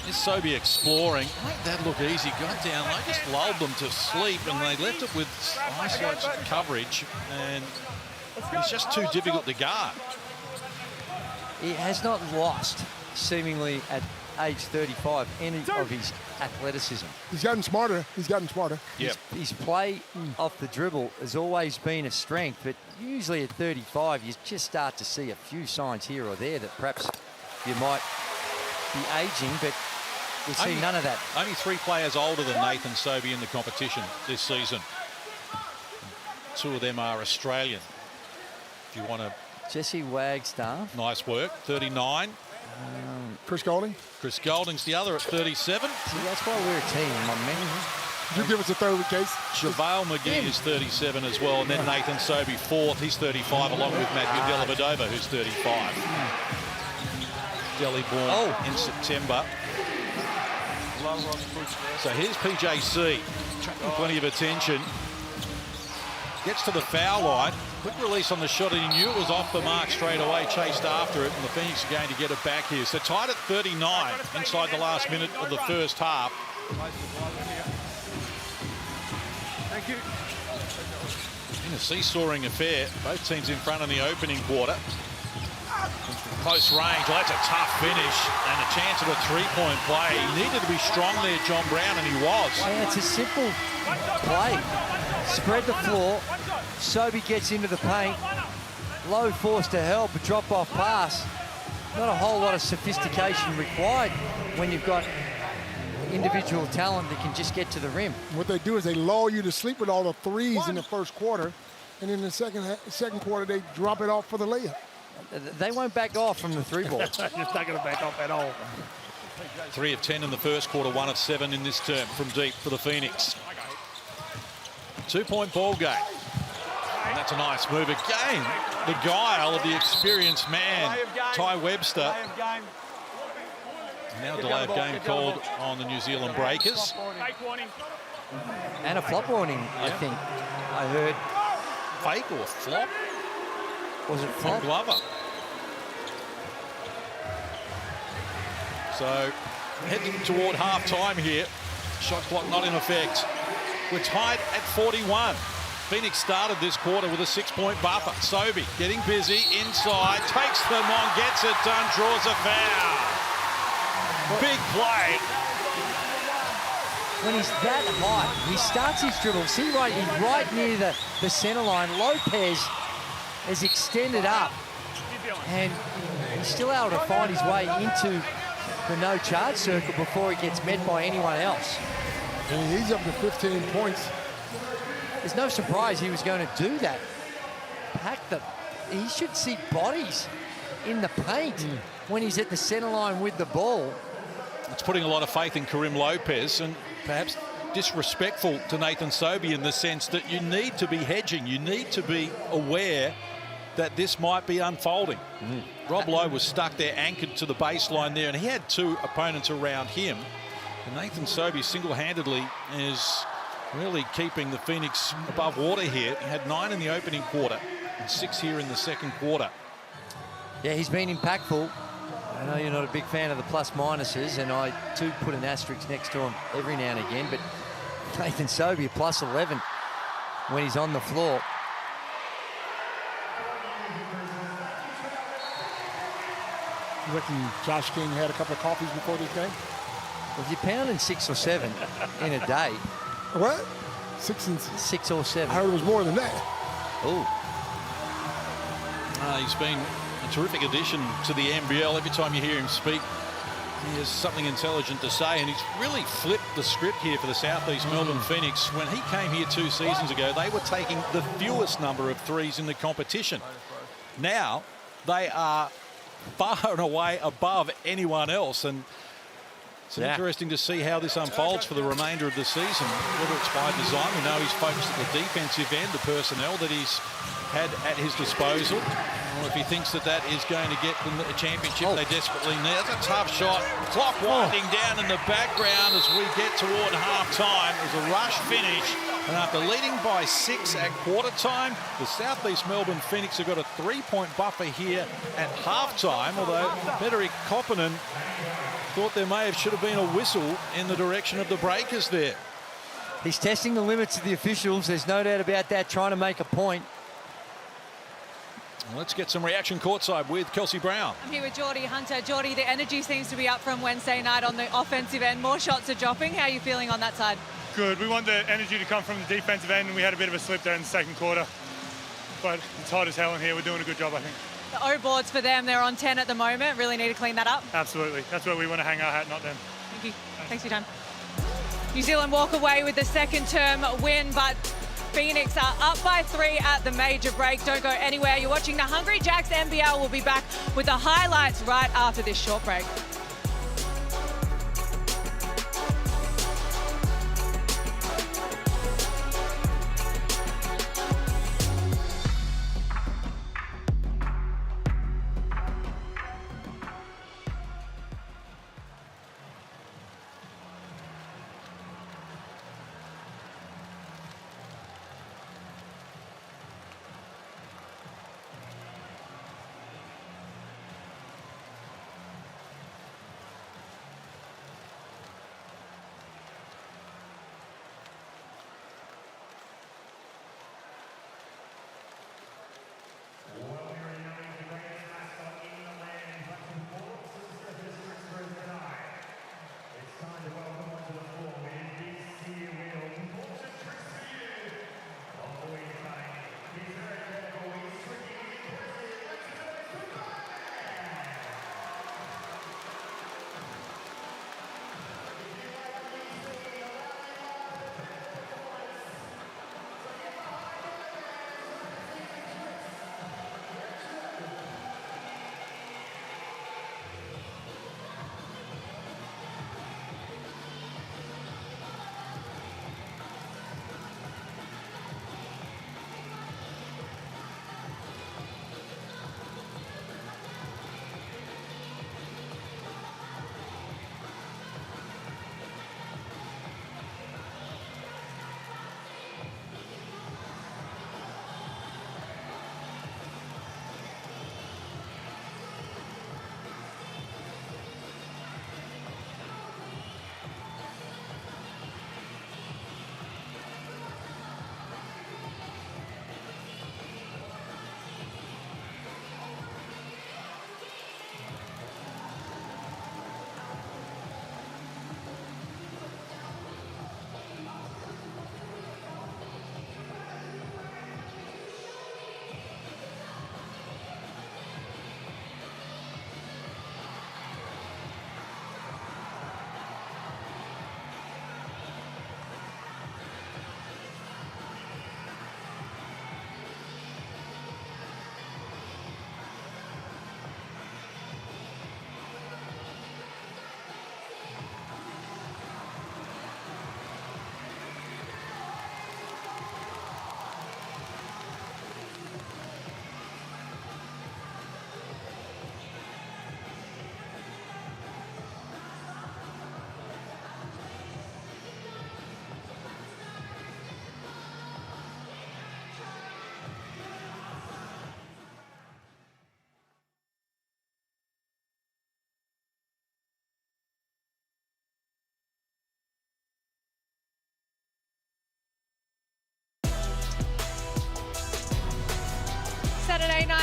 Is Sobey exploring? Make that look easy. Got down. They just lulled them to sleep, and they left it with isolated coverage, and it's just too difficult to guard. He has not lost, seemingly at age 35, any of his athleticism. He's gotten smarter. He's gotten smarter. Yep. His play off the dribble has always been a strength, but usually at 35, you just start to see a few signs here or there that perhaps you might be aging, but we'll see none of that. Only 3 players older than Nathan Sobey in the competition this season. 2 of them are Australian. If you want to... Jesse Wagstaff. Nice work. 39. Chris Golding. Chris Golding's the other at 37. See, that's why we're a team, my man. Did you give us a third Case? JaVale McGee is 37 as well, and then Nathan Sobey 4th. He's 35, along with Matthew Dellavedova, who's 35. Delhi born in September. So here's PJC, attracting plenty of attention. Gets to the foul line. Quick release on the shot, and he knew it was off the mark straight away, chased after it, and the Phoenix are going to get it back here. So tied at 39 inside the last minute of the first half. Thank you. In a seesawing affair, both teams in front in the opening quarter. Close range, well, that's a tough finish and a chance at a 3-point play. He needed to be strong there, John Brown, and he was. Yeah, it's a simple play. Spread the floor. Sobey gets into the paint. Low force to help, a drop-off pass. Not a whole lot of sophistication required when you've got individual talent that can just get to the rim. What they do is they lull you to sleep with all the threes in the first quarter, and in the second quarter they drop it off for the layup. They won't back off from the 3-ball. It's not going to back off at all. 3 of 10 in the first quarter, 1 of 7 in this term from deep for the Phoenix. 2-point ball game. And that's a nice move again. The guile of the experienced man, Ty Webster. Now delay of game called on the New Zealand Breakers. And a flop warning, I think. I heard. Fake or flop? Was it flop? From Glover. So heading toward half-time here. Shot clock not in effect. We're tied at 41. Phoenix started this quarter with a 6-point buffer. Sobey getting busy inside, takes them on, gets it done, draws a foul. Big play. When he's that high, he starts his dribble. See, right, he's right near the center line. Lopez has extended up, and he's still able to find his way into the no-charge circle before he gets met by anyone else. And he's up to 15 points. There's no surprise he was going to do that. He should see bodies in the paint. when he's at the centre line with the ball. It's putting a lot of faith in Karim Lopez and perhaps disrespectful to Nathan Sobey in the sense that you need to be hedging. You need to be aware that this might be unfolding. Rob Lowe was stuck there, anchored to the baseline there, and he had two opponents around him. And Nathan Sobey single-handedly is really keeping the Phoenix above water here. He had 9 in the opening quarter and 6 here in the second quarter. Yeah, he's been impactful. I know you're not a big fan of the plus-minuses, and I too put an asterisk next to him every now and again, but Nathan Sobey, a plus 11 when he's on the floor. You reckon Josh King had a couple of coffees before this game? Well, if you're pounding 6 or 7 in a day. What? 6 and 6 or 7. I heard it was more than that. Oh. He's been a terrific addition to the NBL. Every time you hear him speak, he has something intelligent to say, and he's really flipped the script here for the Southeast Melbourne Phoenix. When he came here 2 seasons ago, they were taking the fewest number of threes in the competition. Now, they are far and away above anyone else, and it's interesting to see how this unfolds for the remainder of the season, whether it's by design. We know he's focused at the defensive end, the personnel that he's had at his disposal, or if he thinks that that is going to get them a championship they desperately need. That's a tough shot. Clock winding down in the background as we get toward half-time. It was a rush finish, and after leading by 6 at quarter-time, the Southeast Melbourne Phoenix have got a 3-point buffer here at half-time, although Petteri Koppinen thought there should have been a whistle in the direction of the Breakers there. He's testing the limits of the officials. There's no doubt about that, trying to make a point. Let's get some reaction courtside with Kelsey Brown. I'm here with Geordie Hunter. Geordie, the energy seems to be up from Wednesday night on the offensive end. More shots are dropping. How are you feeling on that side? Good. We want the energy to come from the defensive end, and we had a bit of a slip there in the second quarter. But it's hot as hell in here. We're doing a good job, I think. The O boards for them, they're on 10 at the moment. Really need to clean that up. Absolutely. That's where we want to hang our hat, not them. Thank you. Thanks for your time. New Zealand walk away with the second term win, but Phoenix are up by 3 at the major break. Don't go anywhere. You're watching the Hungry Jacks NBL. We'll be back with the highlights right after this short break.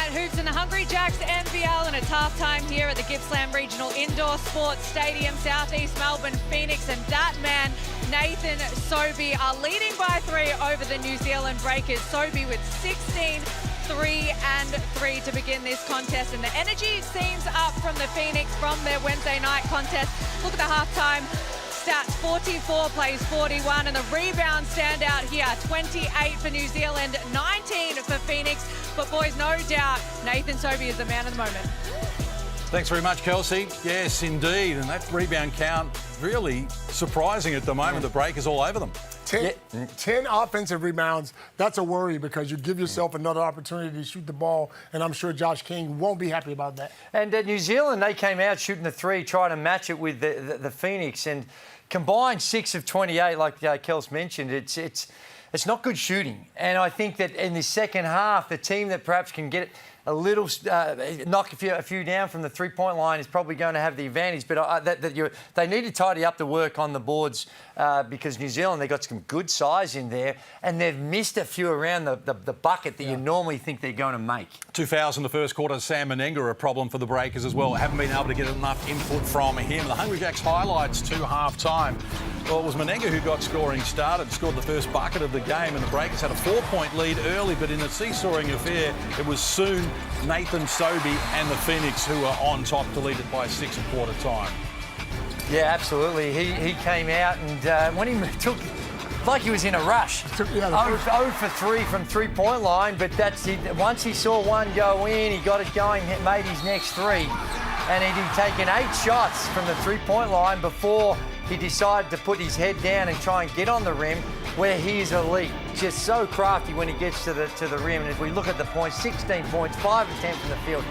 Night Hoops and the Hungry Jacks NBL, and it's halftime here at the Gippsland Regional Indoor Sports Stadium. Southeast Melbourne, Phoenix and that man, Nathan Sobey, are leading by 3 over the New Zealand Breakers. Sobey with 16, 3 and 3 to begin this contest, and the energy seems up from the Phoenix from their Wednesday night contest. Look at the halftime stats: 44 plays 41, and the rebounds stand out here: 28 for New Zealand, 19 for Phoenix. But boys, no doubt Nathan Sobey is the man of the moment. Thanks very much, Kelsey. Yes, indeed, and that rebound count really surprising at the moment. The Breakers all over them. 10 offensive rebounds, that's a worry, because you give yourself another opportunity to shoot the ball, and I'm sure Josh King won't be happy about that. And New Zealand, they came out shooting the 3, trying to match it with the Phoenix, and combined 6 of 28, like Kels mentioned. It's not good shooting. And I think that in the second half, the team that perhaps can get a little, knock a few down from the three-point line is probably going to have the advantage. But they need to tidy up the work on the boards, because New Zealand, they've got some good size in there, and they've missed a few around the bucket that you normally think they're going to make. 2 fouls in the first quarter. Sam Menenga a problem for the Breakers as well. Haven't been able to get enough input from him. The Hungry Jacks highlights to half-time. Well, it was Menenga who got scoring started, scored the first bucket of the game, and the Breakers had a 4-point lead early, but in a seesawing affair, it was soon Nathan Sobey and the Phoenix who were on top to lead it by 6 at quarter time. Yeah, absolutely. He came out, and when he took, like he was in a rush. 0 for 3 from three-point line, but once he saw one go in, he got it going, made his next 3, and he'd taken 8 shots from the three-point line before he decided to put his head down and try and get on the rim, where he is elite. Just so crafty when he gets to the rim. And if we look at the points, 16 points, 5 of 10 from the field,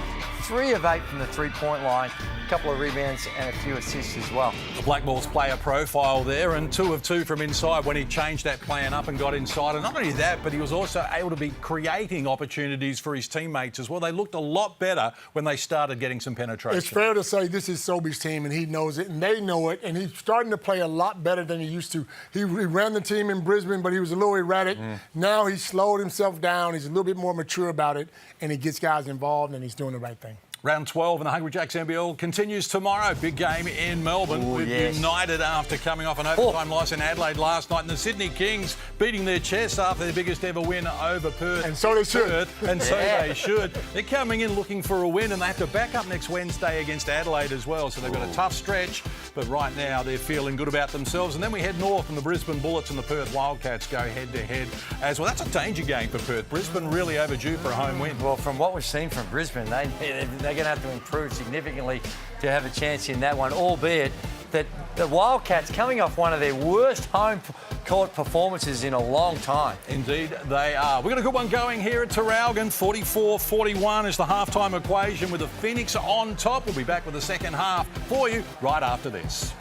3 of 8 from the three-point line, a couple of rebounds and a few assists as well. The Black Bulls player profile there, and 2 of 2 from inside when he changed that plan up and got inside. And not only that, but he was also able to be creating opportunities for his teammates as well. They looked a lot better when they started getting some penetration. It's fair to say this is Sobey's team, and he knows it, and they know it, and he's starting to play a lot better than he used to. He ran the team in Brisbane, but he was a little erratic. Now he's slowed himself down. He's a little bit more mature about it, and he gets guys involved, and he's doing the right thing. Round 12 in the Hungry Jacks NBL continues tomorrow. Big game in Melbourne with United after coming off an overtime loss in Adelaide last night. And the Sydney Kings beating their chest after their biggest ever win over Perth. And so they should. And so they should. They're coming in looking for a win, and they have to back up next Wednesday against Adelaide as well. So they've got a tough stretch, but right now they're feeling good about themselves. And then we head north, and the Brisbane Bullets and the Perth Wildcats go head-to-head as well. That's a danger game for Perth. Brisbane really overdue for a home win. Well, from what we've seen from Brisbane, they're going to have to improve significantly to have a chance in that one, albeit that the Wildcats coming off one of their worst home court performances in a long time. Indeed, they are. We've got a good one going here at Traralgon. 44-41 is the halftime equation with the Phoenix on top. We'll be back with the second half for you right after this.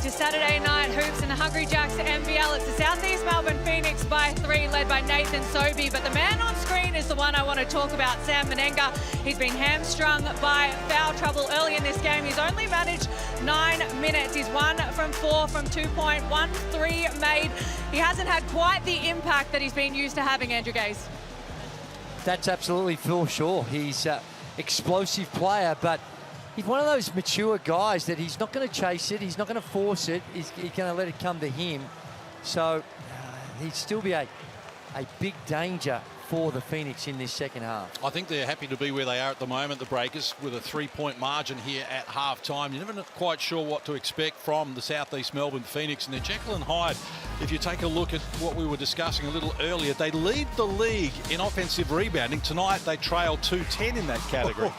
to Saturday Night Hoops and the Hungry Jacks NBL. It's the Southeast Melbourne Phoenix by 3, led by Nathan Sobey. But the man on screen is the one I want to talk about, Sam Menenga. He's been hamstrung by foul trouble early in this game. He's only managed 9 minutes. He's 1 from 4 from 2-point, 1 3 made. He hasn't had quite the impact that he's been used to having, Andrew Gaze. That's absolutely for sure. He's an explosive player, but he's one of those mature guys that he's not going to chase it. He's not going to force it. He's going to let it come to him. So he'd still be a big danger for the Phoenix in this second half. I think they're happy to be where they are at the moment, the Breakers, with a 3-point margin here at half-time. You're never quite sure what to expect from the Southeast Melbourne Phoenix and their Jekyll and Hyde. If you take a look at what we were discussing a little earlier, they lead the league in offensive rebounding. Tonight they trail 210 in that category.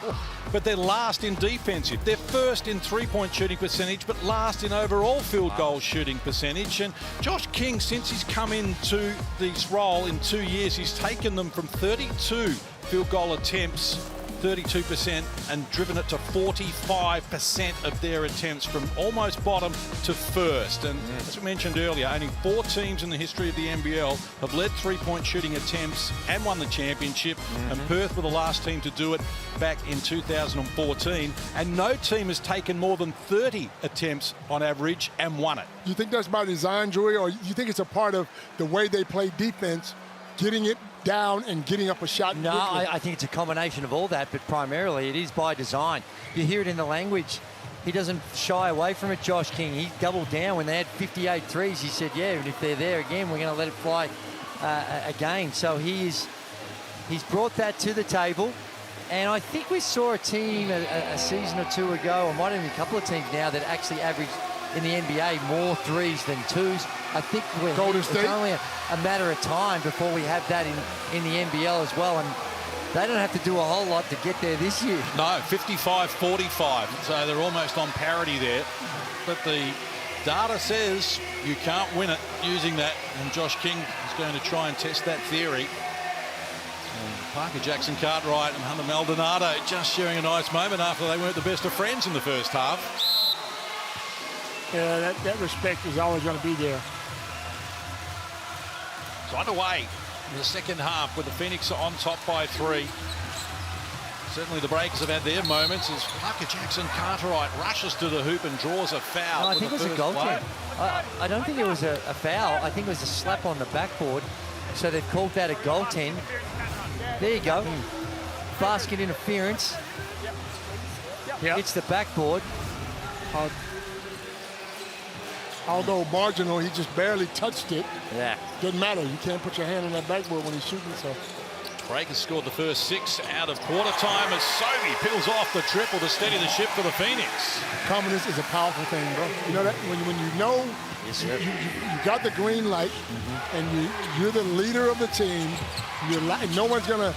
But they're last in defensive. They're first in three-point shooting percentage, but last in overall field goal shooting percentage. And Josh King, since he's come into this role in 2 years, he's taken them from 32 field goal attempts, 32%, and driven it to 45% of their attempts, from almost bottom to first. And as we mentioned earlier, only 4 teams in the history of the NBL have led three-point shooting attempts and won the championship. And Perth were the last team to do it back in 2014. And no team has taken more than 30 attempts on average and won it. You think that's by design, Joey, or you think it's a part of the way they play defense, getting it down and getting up a shot? No, I think it's a combination of all that, but primarily it is by design. You hear it in the language. He doesn't shy away from it, Josh King. He doubled down when they had 58 threes. He said, yeah, and if they're there again, we're going to let it fly again. So he's brought that to the table. And I think we saw a team a season or two ago, or might have been a couple of teams now, that actually averaged in the NBA more threes than twos. I think it's only a matter of time before we have that in the NBL as well. And they don't have to do a whole lot to get there this year. No, 55-45. So they're almost on parity there. But the data says you can't win it using that. And Josh King is going to try and test that theory. Parker Jackson Cartwright and Hunter Maldonado just sharing a nice moment after they weren't the best of friends in the first half. Yeah, that respect is always going to be there. It's underway in the second half with the Phoenix on top by 3. Certainly the Breakers have had their moments as Parker Jackson Cartwright rushes to the hoop and draws a foul. No, I think it was a goaltend. I don't think it was a foul. I think it was a slap on the backboard. So they've called that a goaltend. There you go. Basket interference. Yep. It's the backboard. Although marginal, he just barely touched it. Yeah. Doesn't matter. You can't put your hand on that backboard when he's shooting. So Breakers scored the first 6 out of quarter time as Sobey peels off the triple to steady the ship for the Phoenix. confidence is a powerful thing, bro. You know that when you know you got the green light and you're the leader of the team, no one's gonna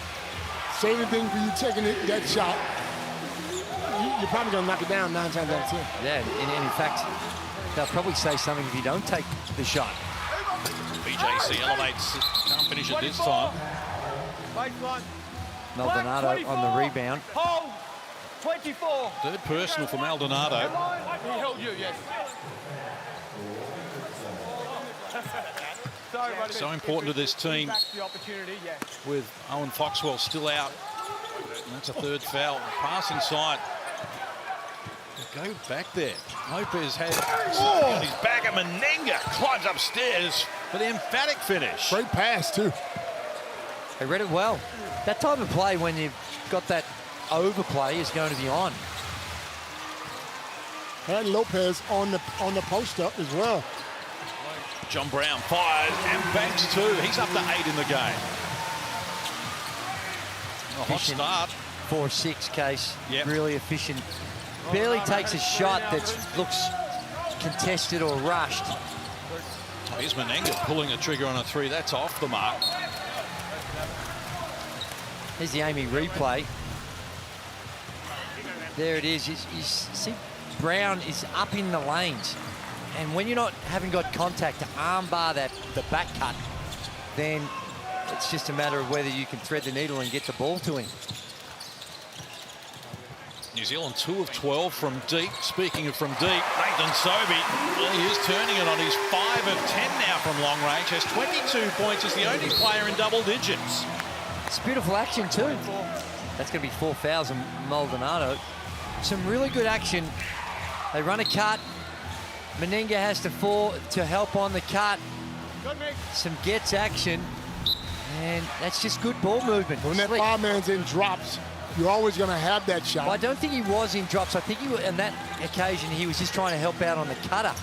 say anything for you taking that shot. You're probably gonna knock it down 9 times out of 10. Yeah, and in fact, they'll probably say something if you don't take the shot. BJC elevates, can't finish it this time. Maldonado on the rebound. Hold, 24. Third personal for Maldonado. He held you, yes. Sorry, buddy. So important to this team Back to the opportunity, yeah. with Owen Foxwell still out. And that's a third foul. Pass inside. Go back there. Lopez had on his back, and Menenga climbs upstairs for the emphatic finish. Great pass, too. They read it well. That type of play, when you've got that overplay, is going to be on. And Lopez on the post up as well. John Brown fires and banks too. He's up to 8 in the game. A hot start. 4-6 case. Yep. Really efficient. Barely takes a shot that looks contested or rushed. Here's Menenga pulling a trigger on a 3. That's off the mark. Here's the Amy replay. There it is. You see Brown is up in the lanes. And when you're not having got contact to armbar the back cut, then it's just a matter of whether you can thread the needle and get the ball to him. New Zealand 2 of 12 from deep. Speaking of from deep, they Harrington Sobey, well, he is turning it on. He's 5 of 10 now from long range. Has 22 points. Is the only player in double digits. It's beautiful action too. That's going to be 4 fouls on Maldonado. Some really good action. They run a cut. Menenga has to fall to help on the cut. Some gets action. And that's just good ball movement. When that five-man's in drops, you're always going to have that shot. Well, I don't think he was in drops. I think he was, on that occasion, he was just trying to help out on the cutter.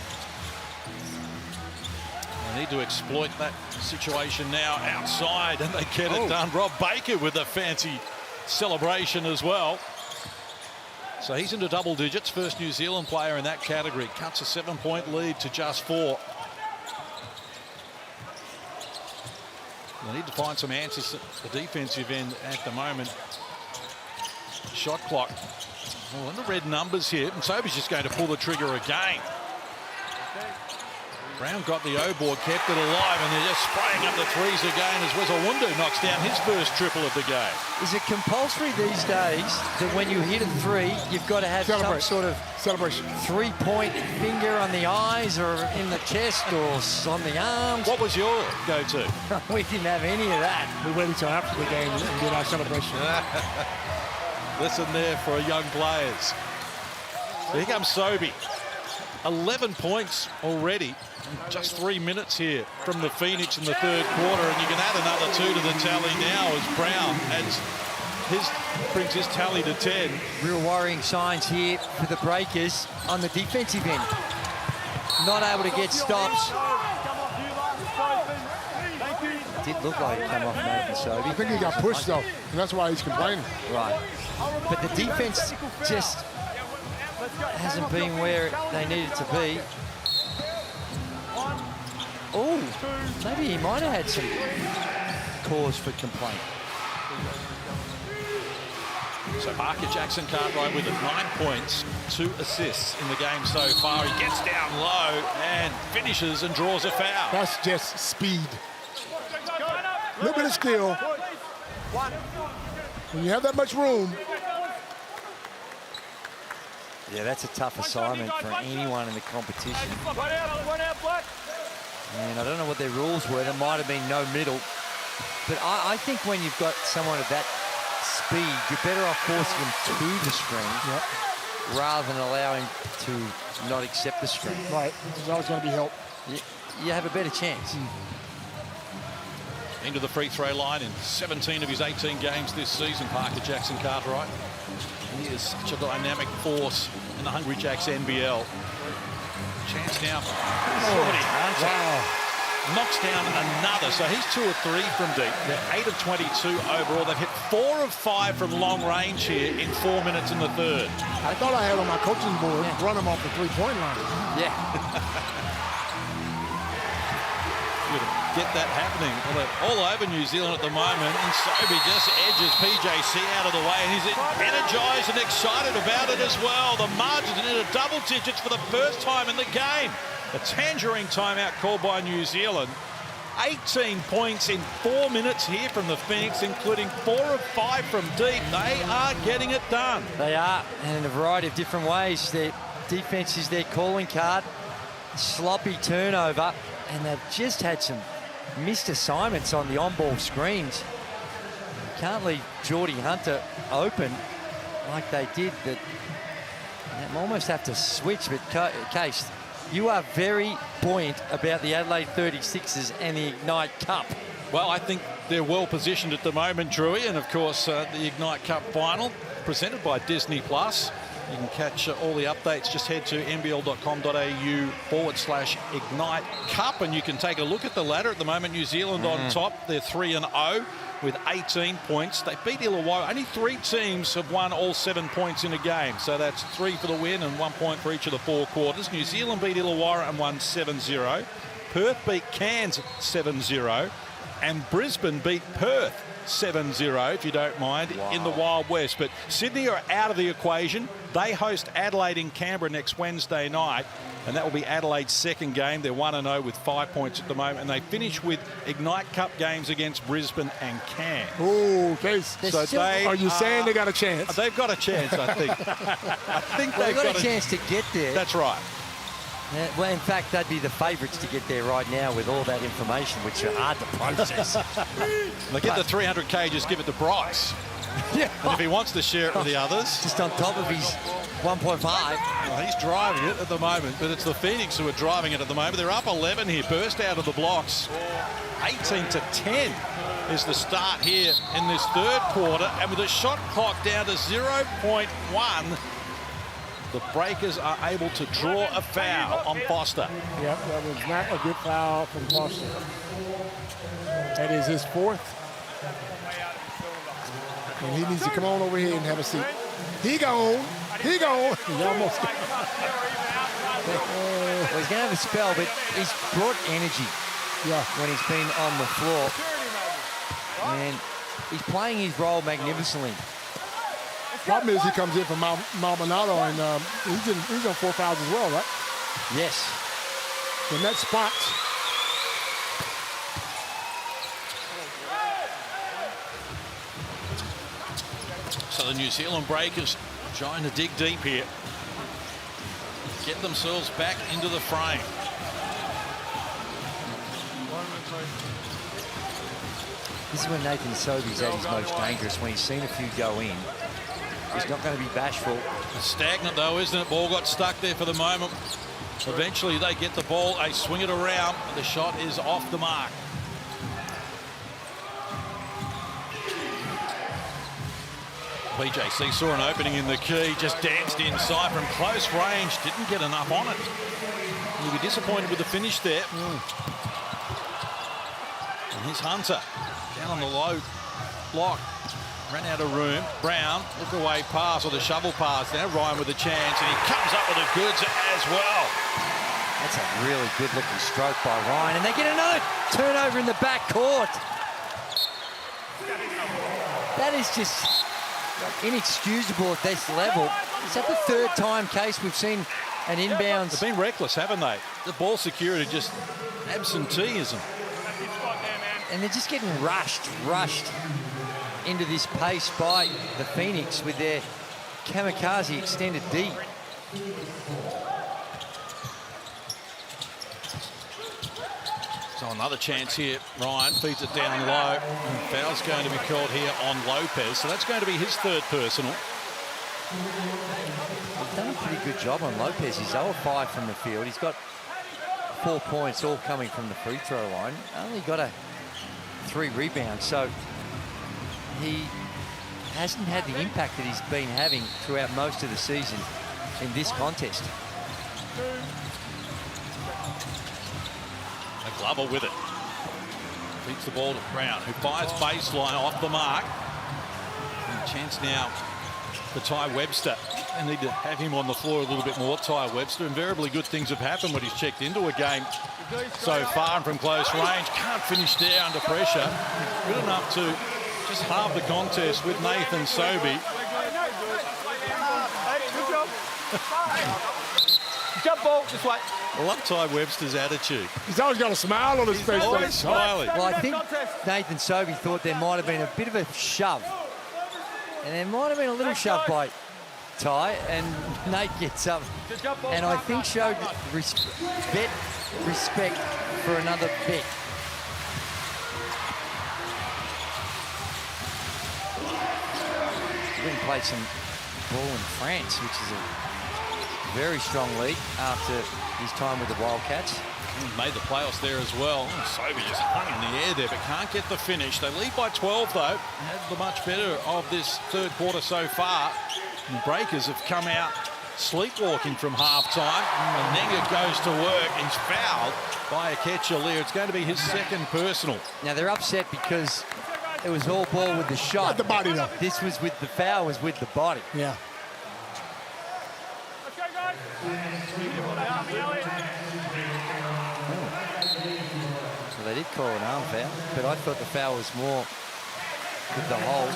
They need to exploit that situation now outside, and they get it done. Rob Baker with a fancy celebration as well. So he's into double digits. First New Zealand player in that category. Cuts a 7-point lead to just 4. They need to find some answers at the defensive end at the moment. Shot clock. Well, in the red numbers here, and Sobey's just going to pull the trigger again. Brown got the O-board, kept it alive, and they're just spraying up the threes again as Wezawundu knocks down his first triple of the game. Is it compulsory these days that when you hit a 3, you've got to have some sort of celebration, 3-point finger on the eyes or in the chest or on the arms? What was your go-to? We didn't have any of that. We waited until after the game and did our celebration. Listen there for young players. Here comes Sobey. 11 points already. Just 3 minutes here from the Phoenix in the third quarter, and you can add another 2 to the tally now as Brown brings his tally to 10. Real worrying signs here for the Breakers on the defensive end. Not able to get stops. It did look like it came off Nathan Sobey. I think he got pushed though, and that's why he's complaining. Right. But the defense just hasn't been where they needed to be. Oh, maybe he might have had some cause for complaint. So Parker Jackson Cartwright with it, 9 points, 2 assists in the game so far. He gets down low and finishes and draws a foul. That's just speed. A little bit of skill. When you have that much room. Yeah, that's a tough assignment for anyone in the competition. And I don't know what their rules were. There might have been no middle. But I think when you've got someone of that speed, you're better off forcing him to the screen rather than allow him to not accept the screen. Right. There's always going to be help. You have a better chance. Into the free throw line in 17 of his 18 games this season, Parker Jackson Cartwright. He is such a dynamic force in the Hungry Jacks NBL. Chance now. Knocks down another. So he's 2 of 3 from deep. They're 8 of 22 overall. They've hit 4 of 5 from long range here in 4 minutes in the third. I thought I had on my coaching board, run him off the 3-point line. Yeah. Get that happening. Well, they're all over New Zealand at the moment, and Sobey just edges PJC out of the way, and he's energized and excited about it as well. The margins into double digits for the first time in the game. A tangerine timeout called by New Zealand. 18 points in 4 minutes here from the Phoenix, including 4 of 5 from deep. They are getting it done. They are, and in a variety of different ways. Their defense is their calling card. Sloppy turnover, and they've just had some missed assignments on the on-ball screens. You can't leave Geordie Hunter open like they did. They almost have to switch, but Case, you are very buoyant about the Adelaide 36ers and the Ignite Cup. Well, I think they're well positioned at the moment, Drewy, and of course the Ignite Cup final presented by Disney+. You can catch all the updates. Just head to nbl.com.au/Ignite Cup, and you can take a look at the ladder. At the moment, New Zealand on top. They're 3-0 with 18 points. They beat Illawarra. Only 3 teams have won all 7 points in a game. So that's 3 for the win and 1 point for each of the 4 quarters. New Zealand beat Illawarra and won 7-0. Perth beat Cairns 7-0. And Brisbane beat Perth 7-0, if you don't mind, in the Wild West. But Sydney are out of the equation. They host Adelaide in Canberra next Wednesday night, and that will be Adelaide's second game. They're 1-0 with 5 points at the moment, and they finish with Ignite Cup games against Brisbane and Cairns. Oh, Case. So are you saying they got a chance? They've got a chance, I think. I think they've got a chance to get there. That's right. Yeah, well, in fact, they'd be the favourites to get there right now with all that information, which are hard to process. They get the 300k, just give it to Bryce. Yeah. And if he wants to share it with the others. Just on top of his 1.5. Well, he's driving it at the moment, but it's the Phoenix who are driving it at the moment. They're up 11 here, burst out of the blocks. 18-10 is the start here in this third quarter, and with the shot clock down to 0.1, the Breakers are able to draw a foul on Foster. Yep, that was not a good foul from Foster. That is his fourth. And he needs to come on over here and have a seat. He gone. He almost got Well, he's going to have a spell, but he's brought energy when he's been on the floor. And he's playing his role magnificently. Problem is he comes in from Maldonado, and he's on 4 fouls as well, right? Yes. In that spot. So the New Zealand Breakers trying to dig deep here. Get themselves back into the frame. This is when Nathan Sobey's at his most dangerous, when he's seen a few go in. He's not going to be bashful. It's stagnant though, isn't it? Ball got stuck there for the moment. Eventually they get the ball, they swing it around, and the shot is off the mark. PJC saw an opening in the key, just danced inside from close range, didn't get enough on it. He'll be disappointed with the finish there. And here's Hunter, down on the low block. Ran out of room. Brown, look away pass, or the shovel pass. Now Ryan with a chance, and he comes up with the goods as well. That's a really good-looking stroke by Ryan, and they get another turnover in the back court. That is just inexcusable at this level. Is that the third time case we've seen an inbounds? They've been reckless, haven't they? The ball security, just absenteeism. And they're just getting rushed into this pace by the Phoenix with their kamikaze extended D. So another chance here. Ryan feeds it down low. Foul's going to be called here on Lopez. So that's going to be his third personal. They've done a pretty good job on Lopez. He's 0-5 from the field. He's got 4 points, all coming from the free throw line. Only got 3 rebounds. So he hasn't had the impact that he's been having throughout most of the season in this contest. Glover with it. Feeds the ball to Brown, who fires baseline off the mark. And chance now for Ty Webster. They need to have him on the floor a little bit more, Ty Webster. Invariably good things have happened when he's checked into a game so far and from close range. Can't finish there under pressure. Good enough to just halve the contest with Nathan Sobey. Good job. Jump ball, just wait. I love Ty Webster's attitude. He's always got a smile on his face. Always smiling. Well, I think Nathan Sobey thought there might have been a bit of a shove. And there might have been a little shove by Ty, and Nate gets up. And I think showed respect for another bet. He didn't play some ball in France, which is a very strong league after his time with the Wildcats. Made the playoffs there as well. Sobey just hung in the air there, but can't get the finish. They lead by 12, though. Had the much better of this third quarter so far. The Breakers have come out sleepwalking from halftime. Menenga goes to work. He's fouled by Aketchalia. It's going to be his second personal. Now, they're upset because it was all ball with the shot. The body, though. This was with the foul, was with the body. Yeah. So they did call an arm foul, but I thought the foul was more with the hold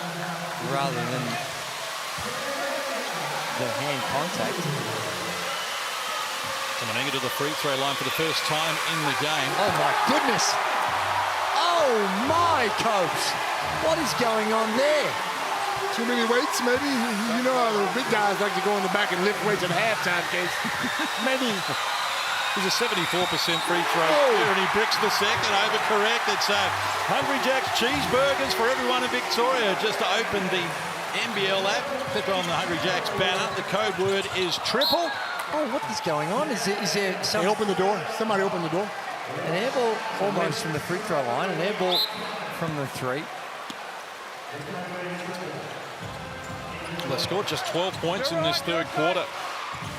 rather than the hand contact. Menenga to the free throw line for the first time in the game. Oh my goodness! Oh my, Copes! What is going on there? Too many weights, maybe? You know how the big guys like to go in the back and lift weights at halftime, Case. Maybe. He's a 74% free throw shooter, and he bricks the second, overcorrected. So Hungry Jack's cheeseburgers for everyone in Victoria. Just to open the NBL app, click on the Hungry Jack's banner. The code word is triple. Oh, what is going on? Is there some... They opened the door. Somebody opened the door. An air ball almost from the free throw line, an air ball from the three. They scored just 12 points in this third quarter,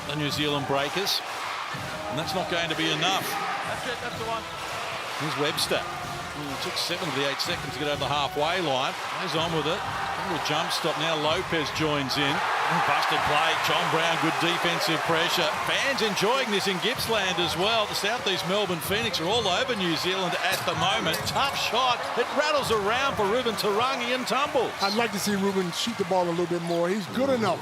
the New Zealand Breakers. And that's not going to be enough. That's it, that's the one. Here's Webster. It took 7 of the 8 seconds to get over the halfway line. Goes on with it. A little jump stop now. Lopez joins in. Busted play. John Brown, good defensive pressure. Fans enjoying this in Gippsland as well. The Southeast Melbourne Phoenix are all over New Zealand at the moment. Tough shot. It rattles around for Ruben Tarangi and tumbles. I'd like to see Ruben shoot the ball a little bit more. He's good enough.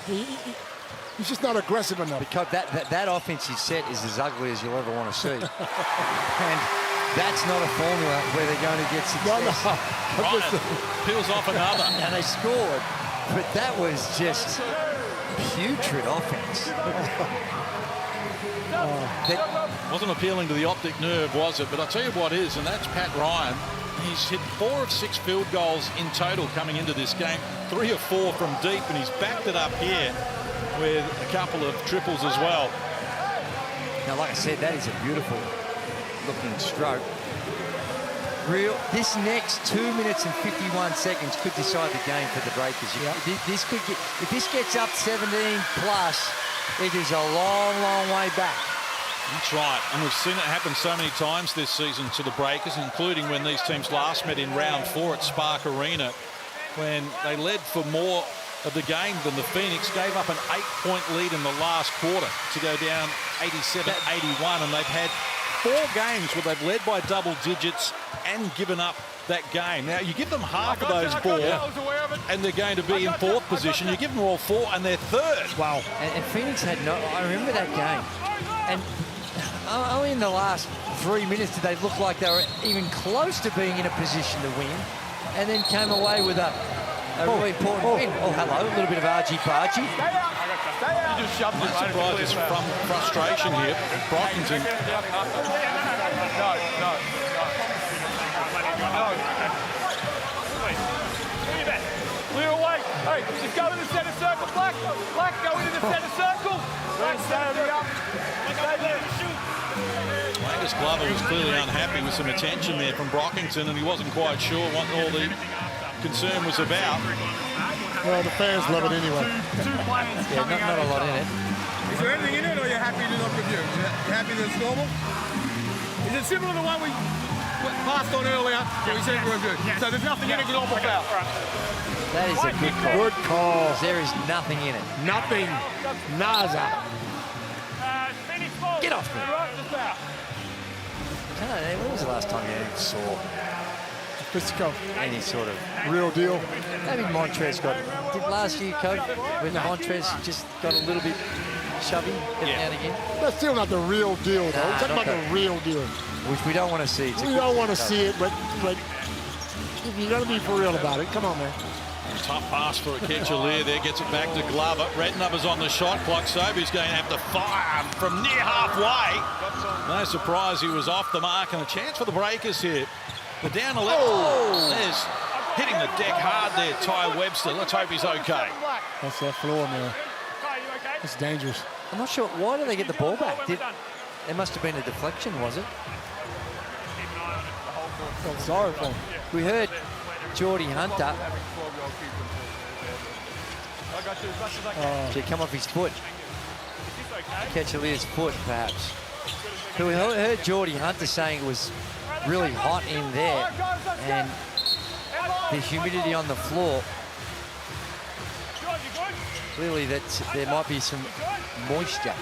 He's just not aggressive enough. Because that offensive set is as ugly as you'll ever want to see. And that's not a formula where they're going to get success. Ryan peels off another. And they scored. But that was just putrid offense. Wasn't appealing to the optic nerve, was it? But I'll tell you what is, and that's Pat Ryan. He's hit 4 of 6 field goals in total coming into this game. 3 of 4 from deep, and he's backed it up here with a couple of triples as well. Now, like I said, that is a beautiful looking stroke. This next 2 minutes and 51 seconds could decide the game for the Breakers. This could get, if this gets up 17 plus, it is a long, long way back. That's right, and we've seen it happen so many times this season to the Breakers, including when these teams last met in round 4 at Spark Arena, when they led for more of the game than the Phoenix, gave up an 8-point lead in the last quarter to go down 87-81, and they've had 4 games where they've led by double digits and given up that game. Now, you give them half of those 4, and they're going to be in 4th position. You give them all 4, and they're 3rd. Wow. And Phoenix had no... I remember that game. And only in the last 3 minutes did they look like they were even close to being in a position to win, and then came away with a really important win. Oh, hello, a little bit of argy-bargy. You just shoved it. I'm surprised it's from frustration here. Brockington. Clear away. Hey, just go in the centre circle, Black. Black, go into the centre circle. Black, stand up. Stay there. Angus Glover was clearly unhappy with some attention there from Brockington, and he wasn't quite sure what all the concern was about. Well, the fans love it anyway. Yeah, not a lot in it. Is there anything in it, or are you happy to look at you? You happy that it's normal? Is it similar to the one we passed on earlier? Yeah, we said we were good. So there's nothing in it, normal foul. That is a good call. Good call. There is nothing in it. Nothing. Naza. Get off me. When was the last time you saw any sort of Real deal. maybe Montrez got did last year, Coach, when Montrez just got a little bit chubby every now and again. That's still not the real deal, though. Nah, Talk about not the real deal. Which we don't want to see. It's a We good don't want to stuff. see it, but you got to be for real about it. Come on, man. Tough pass for Ketchalier there, gets it back to Glover. Redknapp's on the shot clock. Sobey's going to have to fire from near halfway. No surprise he was off the mark, and a chance for the Breakers here. They're down 11. There's hitting the deck hard there, Ty Webster. Let's hope he's okay. That's that floor, man. It's dangerous. I'm not sure. Why did they get the ball back? There must have been a deflection, was it? I'm sorry for him. We heard Geordie Hunter come off his foot. Ketchalier's foot, perhaps. But we heard Geordie Hunter saying it was really hot in there, and the humidity on the floor. Clearly, that there might be some moisture.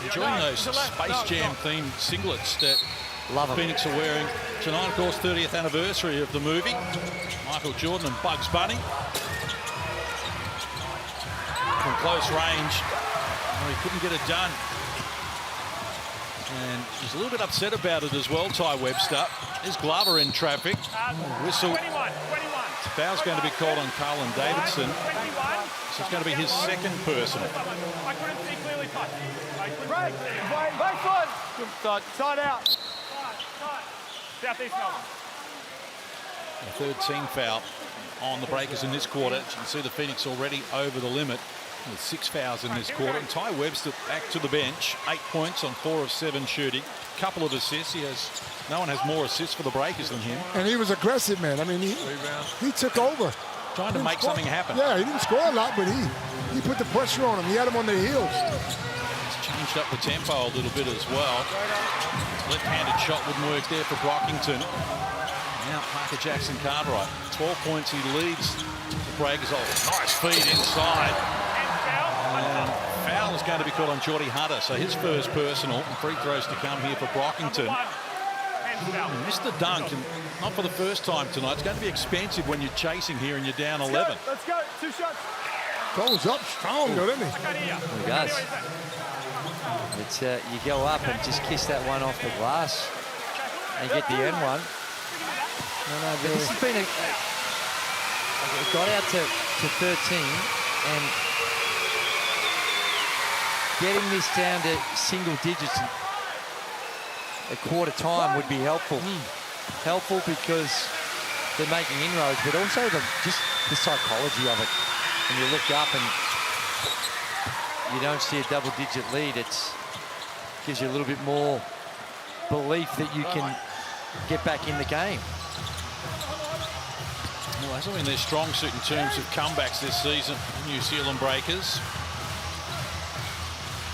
Enjoying those Space Jam themed singlets that Phoenix are wearing tonight. Of course, 30th anniversary of the movie. Michael Jordan and Bugs Bunny. From close range, he couldn't get it done. And he's a little bit upset about it as well, Ty Webster. There's Glover in traffic. Whistle. Foul's going to be called on Carlin Davidson. So it's going to be his second personal. I couldn't see clearly. Break foot. Side out. Southeast Melbourne. The third team foul on the Breakers in this quarter. You can see the Phoenix already over the limit with 6 fouls in this quarter. And Ty Webster back to the bench. 8 points on 4 of 7 shooting. Couple of assists. No one has more assists for the Breakers than him. And he was aggressive, man. I mean, he took over. Trying to make something happen. Yeah, he didn't score a lot, but he put the pressure on him. He had him on their heels. He's changed up the tempo a little bit as well. Left-handed shot wouldn't work there for Brockington. Now Parker Jackson Cartwright. 12 points, he leads the Breakers. Oh, nice feed inside. And foul is going to be called on Geordie Hunter. So his first personal. And free throws to come here for Brockington. He missed the dunk, and not for the first time tonight. It's going to be expensive when you're chasing here and you're down 11. Let's go. 2 shots. Goes up strong, doesn't he? He does. It's, you go up and just kiss that one off the glass and get the end one. No, this has been it got out to 13, and getting this down to single digits a quarter time would be helpful. Helpful because they're making inroads, but also just the psychology of it. When you look up and you don't see a double-digit lead, it gives you a little bit more belief that you can get back in the game. Well, hasn't been their strong suit in terms of comebacks this season. New Zealand Breakers.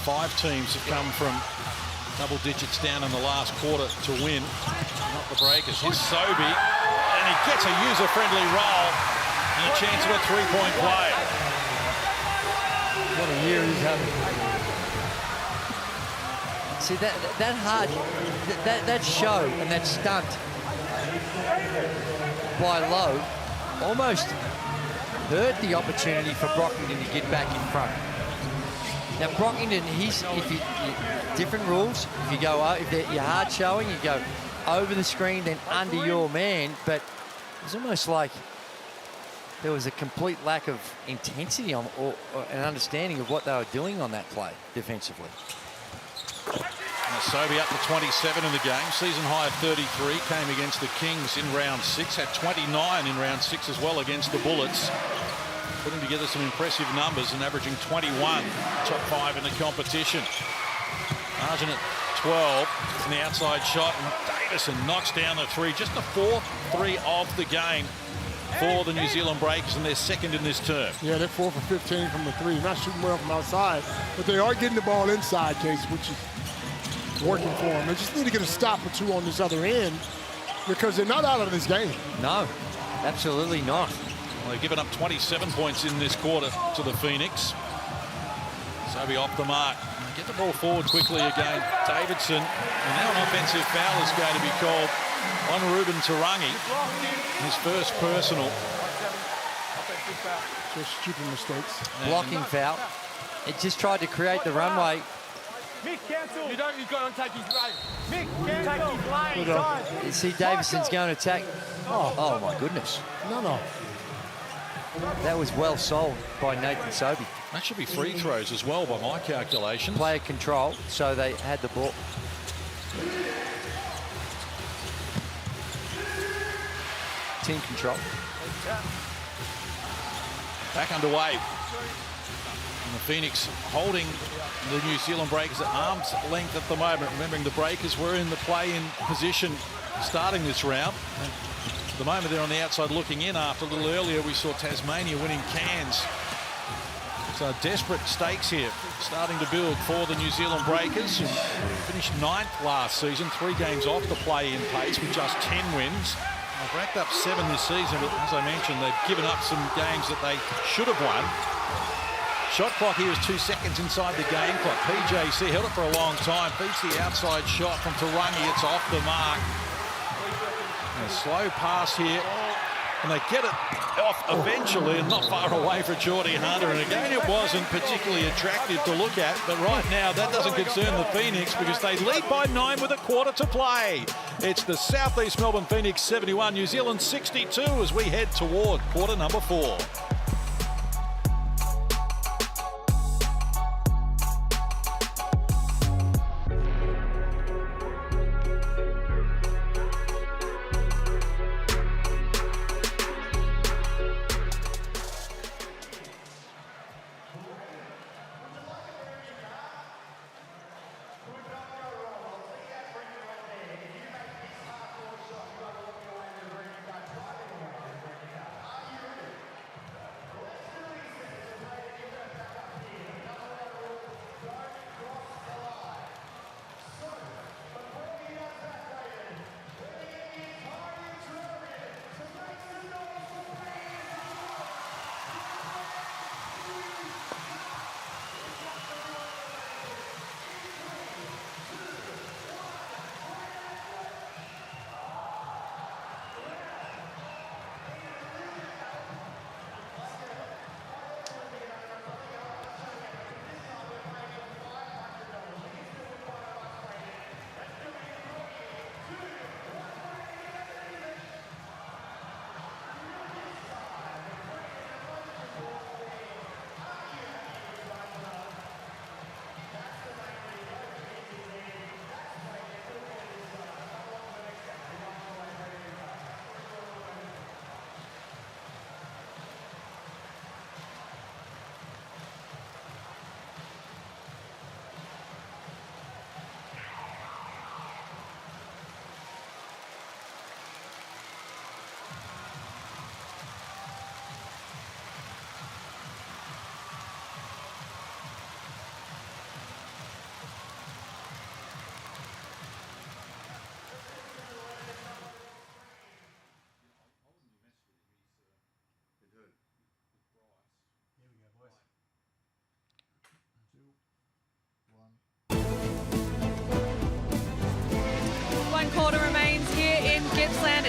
5 teams have come from double digits down in the last quarter to win. Not the Breakers. Here's Sobey, and he gets a user-friendly roll and a chance of a 3-point play. What a year he's having. See, that show and that stunt by Lowe almost hurt the opportunity for Brockington to get back in front. Now Brockington, different rules. If you go, if you're hard showing, you go over the screen, then under your man. But it's almost like there was a complete lack of intensity or an understanding of what they were doing on that play defensively. Sobey up to 27 in the game. Season high of 33. Came against the Kings in round 6. Had 29 in round 6 as well against the Bullets. Putting together some impressive numbers and averaging 21. Top 5 in the competition. Margin at 12. It's the outside shot. And Davison knocks down the 3. Just the 4th 3 of the game for the New Zealand Breakers, and they're second in this term. Yeah, they're 4 for 15 from the 3. Not shooting well from outside, but they are getting the ball inside, Case, which is working for them. They just need to get a stop or 2 on this other end because they're not out of this game. No, absolutely not. Well, they've given up 27 points in this quarter to the Phoenix. Sobey off the mark. Get the ball forward quickly again. Davidson. And now an offensive foul is going to be called on Ruben Tarangi. His first personal. Just stupid mistakes. Blocking foul. It just tried to create the runway. Mick, cancel. You got to take his lane. Mick, take his lane. You see Davidson's going to attack. Oh my goodness. No. That was well sold by Nathan Sobey. That should be free throws as well by my calculation. Player control, so they had the ball. Team control. Back underway. And the Phoenix holding the New Zealand Breakers at arm's length at the moment. Remembering the Breakers were in the play-in position starting this round. At the moment they're on the outside looking in after a little earlier we saw Tasmania winning Cairns. So desperate stakes here starting to build for the New Zealand Breakers. Finished 9th last season, 3 games off the play-in pace with just 10 wins. They've racked up 7 this season, but as I mentioned, they've given up some games that they should have won. Shot clock here is 2 seconds inside the game clock. PJC held it for a long time. Beats the outside shot from Tarangi. It's off the mark. And a slow pass here. And they get it off eventually and not far away for Geordie Hunter. And again, it wasn't particularly attractive to look at. But right now, that doesn't concern the Phoenix because they lead by 9 with a quarter to play. It's the Southeast Melbourne Phoenix 71, New Zealand 62 as we head toward quarter number 4.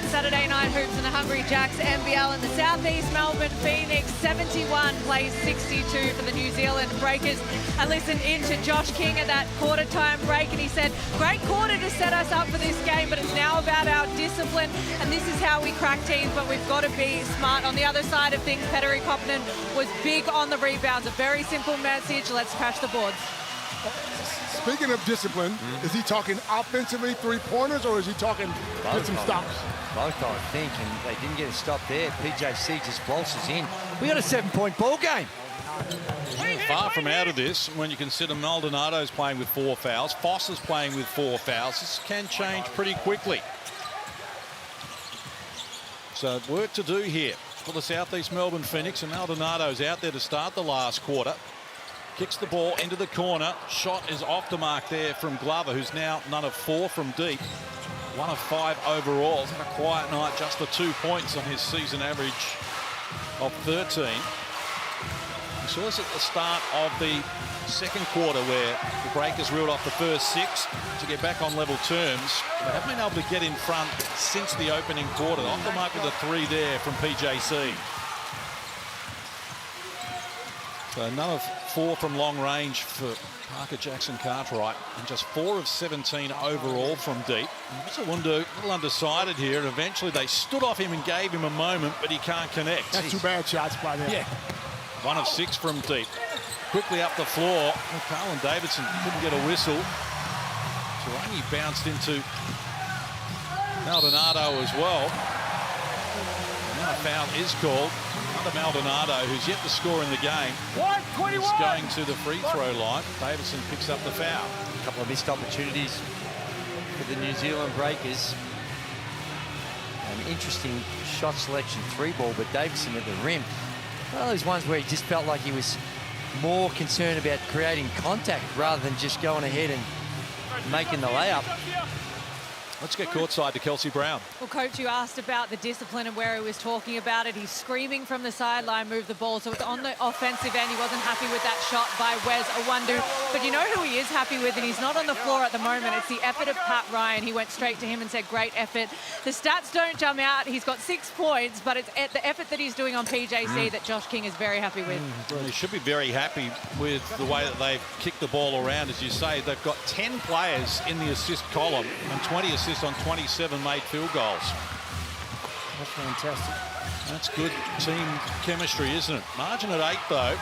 Saturday Night Hoops and the Hungry Jacks NBL in the Southeast Melbourne Phoenix. 71 plays 62 for the New Zealand Breakers. I listened in to Josh King at that quarter time break and he said, great quarter to set us up for this game, but it's now about our discipline and this is how we crack teams, but we've got to be smart. On the other side of things, Petteri Koponen was big on the rebounds. A very simple message, let's crash the boards. Speaking of discipline, is he talking offensively three-pointers or is he talking get some stops? Both, I think, and they didn't get a stop there. PJC just pulses in. We got a 7-point ball game. Far from out of this when you consider Maldonado's playing with 4 fouls, Foss is playing with 4 fouls. This can change pretty quickly. So work to do here for the Southeast Melbourne Phoenix, and Maldonado's out there to start the last quarter. Kicks the ball into the corner. Shot is off the mark there from Glover, who's now none of 4 from deep. 1 of 5 overall. He's had a quiet night, just the 2 points on his season average of 13. We saw this at the start of the second quarter where the Breakers reeled off the first 6 to get back on level terms. They haven't been able to get in front since the opening quarter. Off the mark with a 3 there from PJC. So none of 4 from long range for Parker Jackson-Cartwright, and just 4 of 17 overall from deep. Wundu a little undecided here, and eventually they stood off him and gave him a moment, but he can't connect. That's 2 bad shots by them. Yeah. 1 of 6 from deep. Quickly up the floor. Well, Carlin Davidson couldn't get a whistle. Tarangi bounced into Maldonado as well. And now a foul is called. Another Maldonado, who's yet to score in the game. 21. Is going to the free throw line. Davidson picks up the foul. A couple of missed opportunities for the New Zealand Breakers. An interesting shot selection 3-ball, but Davidson at the rim. One of those ones where he just felt like he was more concerned about creating contact rather than just going ahead and making the layup. Let's get courtside to Kelsey Brown. Well, Coach, you asked about the discipline and where he was talking about it. He's screaming from the sideline, move the ball. So it's on the offensive end. He wasn't happy with that shot by Wes Iwundu. But you know who he is happy with, and he's not on the floor at the moment. It's the effort of Pat Ryan. He went straight to him and said, great effort. The stats don't jump out. He's got 6 points, but it's the effort that he's doing on PJC that Josh King is very happy with. Well, he should be very happy with the way that they've kicked the ball around. As you say, they've got 10 players in the assist column and 20 assists on 27 made field goals. That's fantastic. That's good team chemistry, isn't it? Margin at 8, though.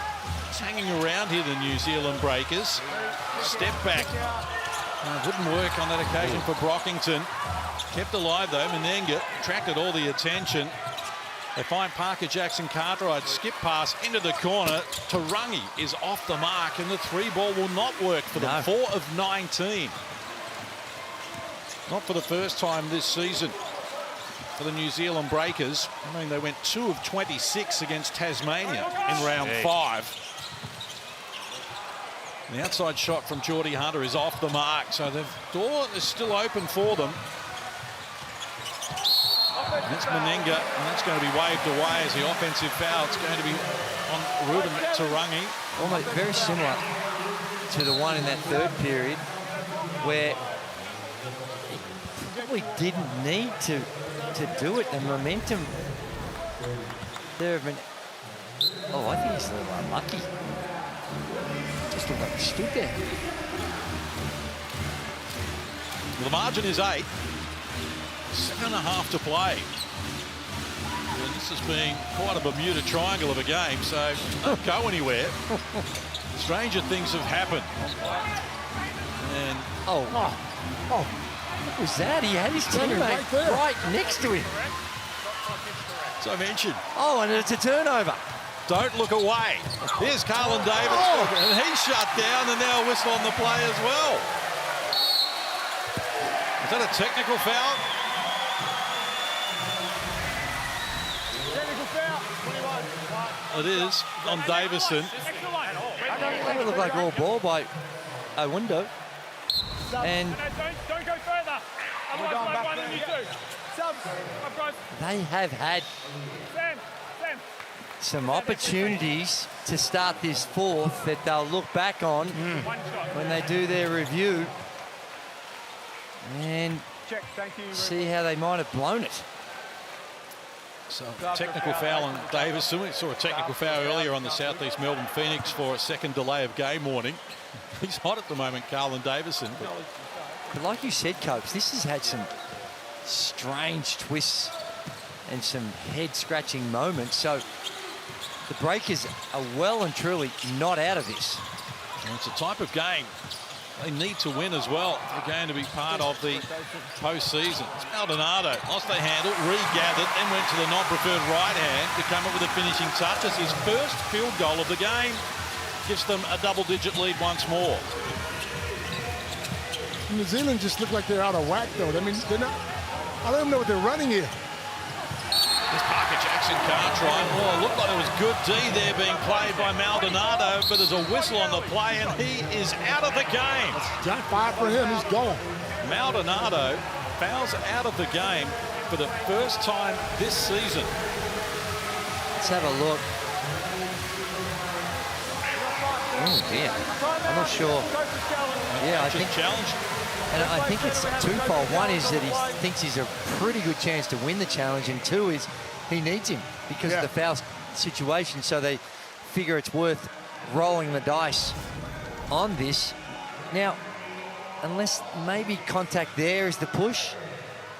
It's hanging around here, the New Zealand Breakers. Step back. Wouldn't work on that occasion for Brockington. Kept alive, though. Menenga attracted all the attention. They find Parker Jackson-Cartwright, skip pass into the corner. Tarangi is off the mark, and the 3-ball will not work for them. 4 of 19. Not for the first time this season for the New Zealand Breakers. I mean, they went 2 of 26 against Tasmania in round 5. The outside shot from Geordie Hunter is off the mark, so the door is still open for them. And it's Menenga, and that's going to be waved away as the offensive foul. It's going to be on Ruben Tarangi. Almost very similar to the one in that third period where we didn't need to do it. The momentum there have been. Oh, I think he's a little unlucky. Just looked like he stood there. Well, the margin is 8. 7.5 to play. And this has been quite a Bermuda Triangle of a game, so don't go anywhere. Stranger things have happened. And What was that? He had his teammate right next to him. as I mentioned, Oh, and it's a turnover. don't look away. Here's Carlin Davidson, and he's shut down, and now a whistle on the play as well. Is that a technical foul? Technical foul. 21. It is on Davison. That would look like all ball by Iwundu. And Don't go further. Otherwise, one and you two. Subs. Up, guys. they have had Sam. some opportunities to start this fourth that they'll look back on One shot. when they do their review and Check. Thank you. see how they might have blown it. So technical foul on Davison. We saw a technical foul earlier on the Southeast Melbourne Phoenix for a second delay of game warning. He's hot at the moment, Carlin Davison. But like you said, Copes, this has had some strange twists and some head-scratching moments. So the Breakers are well and truly not out of this. And it's a type of game they need to win as well. They're going to be part of the postseason. It's Maldonado, lost their handle, regathered, then went to the non-preferred right hand to come up with a finishing touch. It's his first field goal of the game. Gives them a double-digit lead once more. New Zealand just look like they're out of whack, though. I mean, they're not. I don't even know what they're running here. There's Parker Jackson Cartwright. Oh, it looked like it was good D there being played by Maldonado, but there's a whistle on the play, and he is out of the game. Jack 5 for him. He's gone. Maldonado fouls out of the game for the first time this season. Let's have a look. Oh, dear. I'm not sure. Yeah, I think challenge. And I think it's twofold. One is that he thinks he's a pretty good chance to win the challenge, and two is he needs him because of the foul situation. So they figure it's worth rolling the dice on this. Now, unless maybe contact there is the push,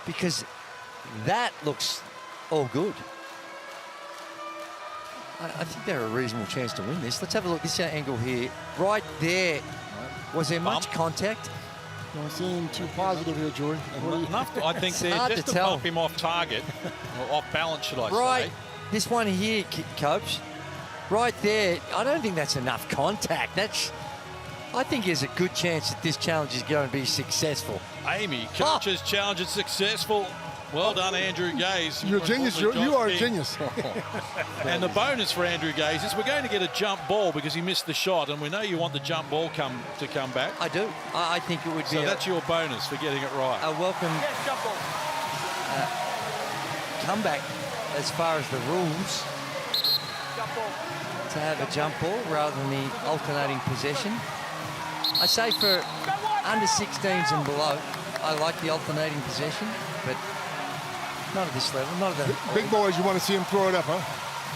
because that looks all good. I think they're a reasonable chance to win this. Let's have a look. This angle here. Right there. Was there much contact? Don't seem too positive here, Joey. Enough, I think, there just to bump him off target, or off balance, should I say. Right. This one here, Coach. Right there. I don't think that's enough contact. I think there's a good chance that this challenge is going to be successful. Amy, Coach's challenge is successful. Well done, Andrew Gaze. You're a genius. You are a genius. And the bonus for Andrew Gaze is we're going to get a jump ball because he missed the shot, and we know you want the jump ball to come back. I do. I think it would be. So that's your bonus for getting it right. A welcome comeback as far as the rules. To have a jump ball rather than the alternating possession. I say for under 16s and below, I like the alternating possession, but not at this level, not at the... Big boys, you want to see him throw it up, huh?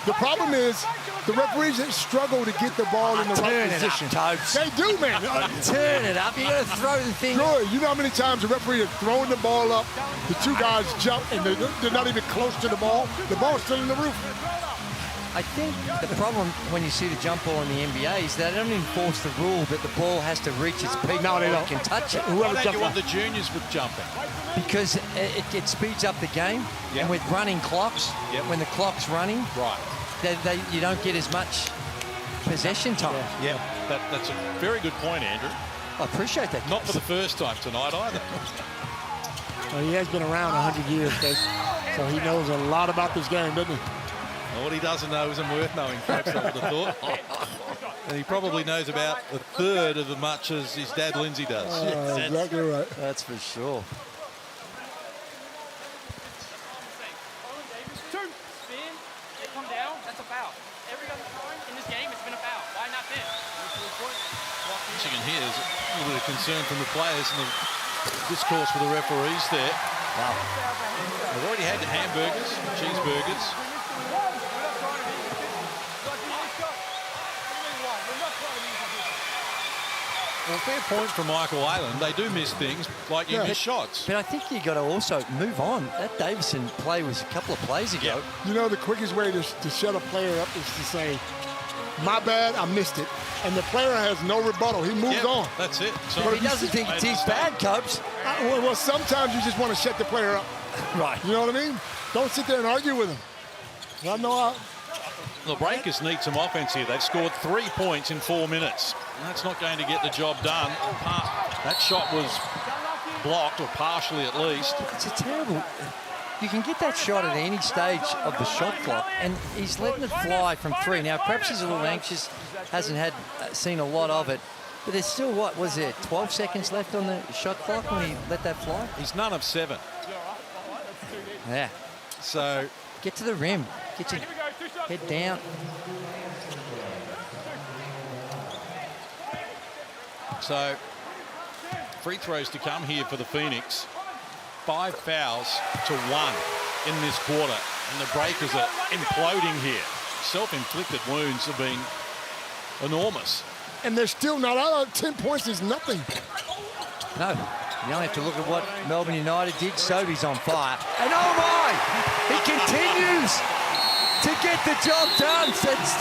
The problem is the referees struggle to get the ball in the right position. They do, man. Turn it up. You got to throw the thing. Joy, you know how many times the referee is throwing the ball up, the two guys jump, and they're not even close to the ball. The ball's still in the roof. I think the problem when you see the jump ball in the NBA is they don't enforce the rule that the ball has to reach its peak before it can touch it. Why don't you want the juniors with jumping? Because it speeds up the game, and with running clocks, when the clock's running, you don't get as much possession time. Yeah, that's a very good point, Andrew. I appreciate that. Not for the first time tonight either. Well, he has been around 100 years, so he knows a lot about this game, doesn't he? Well, what he doesn't know isn't worth knowing, perhaps, I would have thought. And he probably knows about a third of as much as his dad, Lindsay, does. Exactly right. That's for sure. Come down, that's a foul. Every other time in this game, it's been a foul. Why not this? As you can hear, there's a little bit of concern from the players and the discourse with the referees there. Wow. They've already had hamburgers, cheeseburgers. Well, fair point from Michael Aylan. They do miss things like you miss shots. But I think you got to also move on. That Davison play was a couple of plays ago. You know, the quickest way to shut a player up is to say, my bad, I missed it. And the player has no rebuttal. He moves on. That's it. So he doesn't think it's his bad, Cubs. Well, sometimes you just want to shut the player up. Right. You know what I mean? Don't sit there and argue with him. I know the Breakers need some offense here. They've scored 3 points in 4 minutes. That's not going to get the job done. That shot was blocked, or partially at least. It's a terrible... You can get that shot at any stage of the shot clock, and he's letting it fly from 3. Now, perhaps he's a little anxious, hasn't seen a lot of it, but there's still, what was there, 12 seconds left on the shot clock when he let that fly? He's none of 7. Yeah. So... Get to the rim. Get your head down. So, free throws to come here for the Phoenix. 5 fouls to 1 in this quarter. And the Breakers are imploding here. Self-inflicted wounds have been enormous. And they're still not out. 10 points is nothing. No, you only have to look at what Melbourne United did. Sobey's on fire. And oh my, he continues to get the job done. So it's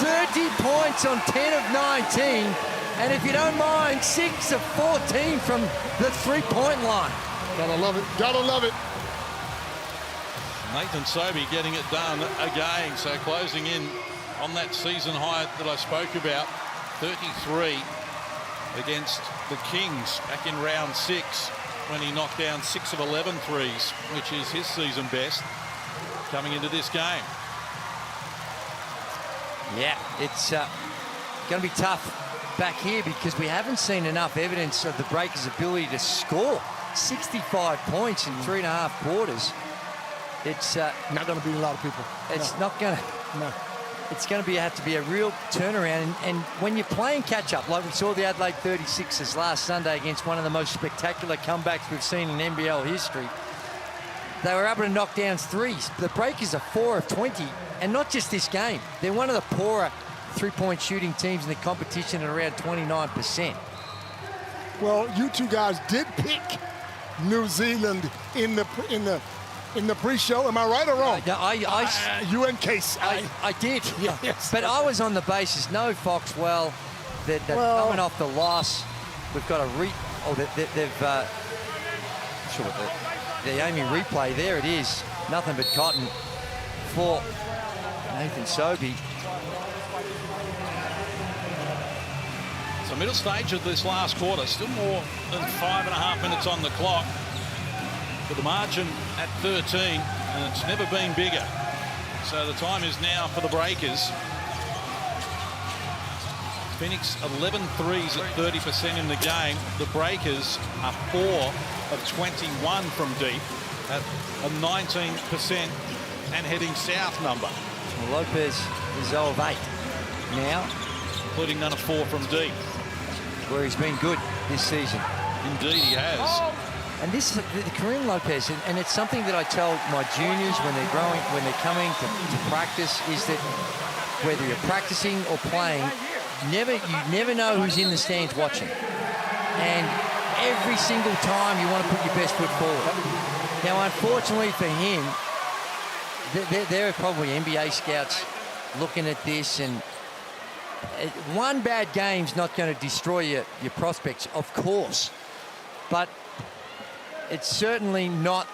30 points on 10 of 19. And if you don't mind, 6 of 14 from the three-point line. Gotta love it, gotta love it. Nathan Sobey getting it done again. So closing in on that season high that I spoke about, 33 against the Kings back in round 6 when he knocked down 6 of 11 threes, which is his season best coming into this game. Yeah, it's going to be tough back here because we haven't seen enough evidence of the Breakers' ability to score. 65 points in 3.5 quarters. It's not going to beat a lot of people. It's not going to. No. It's going to have to be a real turnaround. And when you're playing catch-up, like we saw the Adelaide 36ers last Sunday against one of the most spectacular comebacks we've seen in NBL history, they were able to knock down threes. The Breakers are 4 of 20, and not just this game. They're one of the poorer three-point shooting teams in the competition at around 29%. Well, you two guys did pick New Zealand in the pre-show. Am I right or wrong? You and Case. I did. Yes. But I was on the basis, no, Foxwell, they're coming off the loss. We've got a the Amy replay. There it is. Nothing but cotton for Nathan Sobey. So middle stage of this last quarter, still more than 5.5 minutes on the clock. But the margin at 13, and it's never been bigger. So the time is now for the Breakers. Phoenix 11 threes at 30% in the game. The Breakers are 4 of 21 from deep at a 19% and heading south number. Well, Lopez is 0 of 8 now, including none of 4 from deep, where he's been good this season. Indeed, he has. And this is the Kareem Lopez, and it's something that I tell my juniors when they're growing, when they're coming to practice, is that whether you're practicing or playing, you never know who's in the stands watching. And every single time you want to put your best foot forward. Now, unfortunately for him, there are probably NBA scouts looking at this, and one bad game's not going to destroy your prospects, of course. But it's certainly not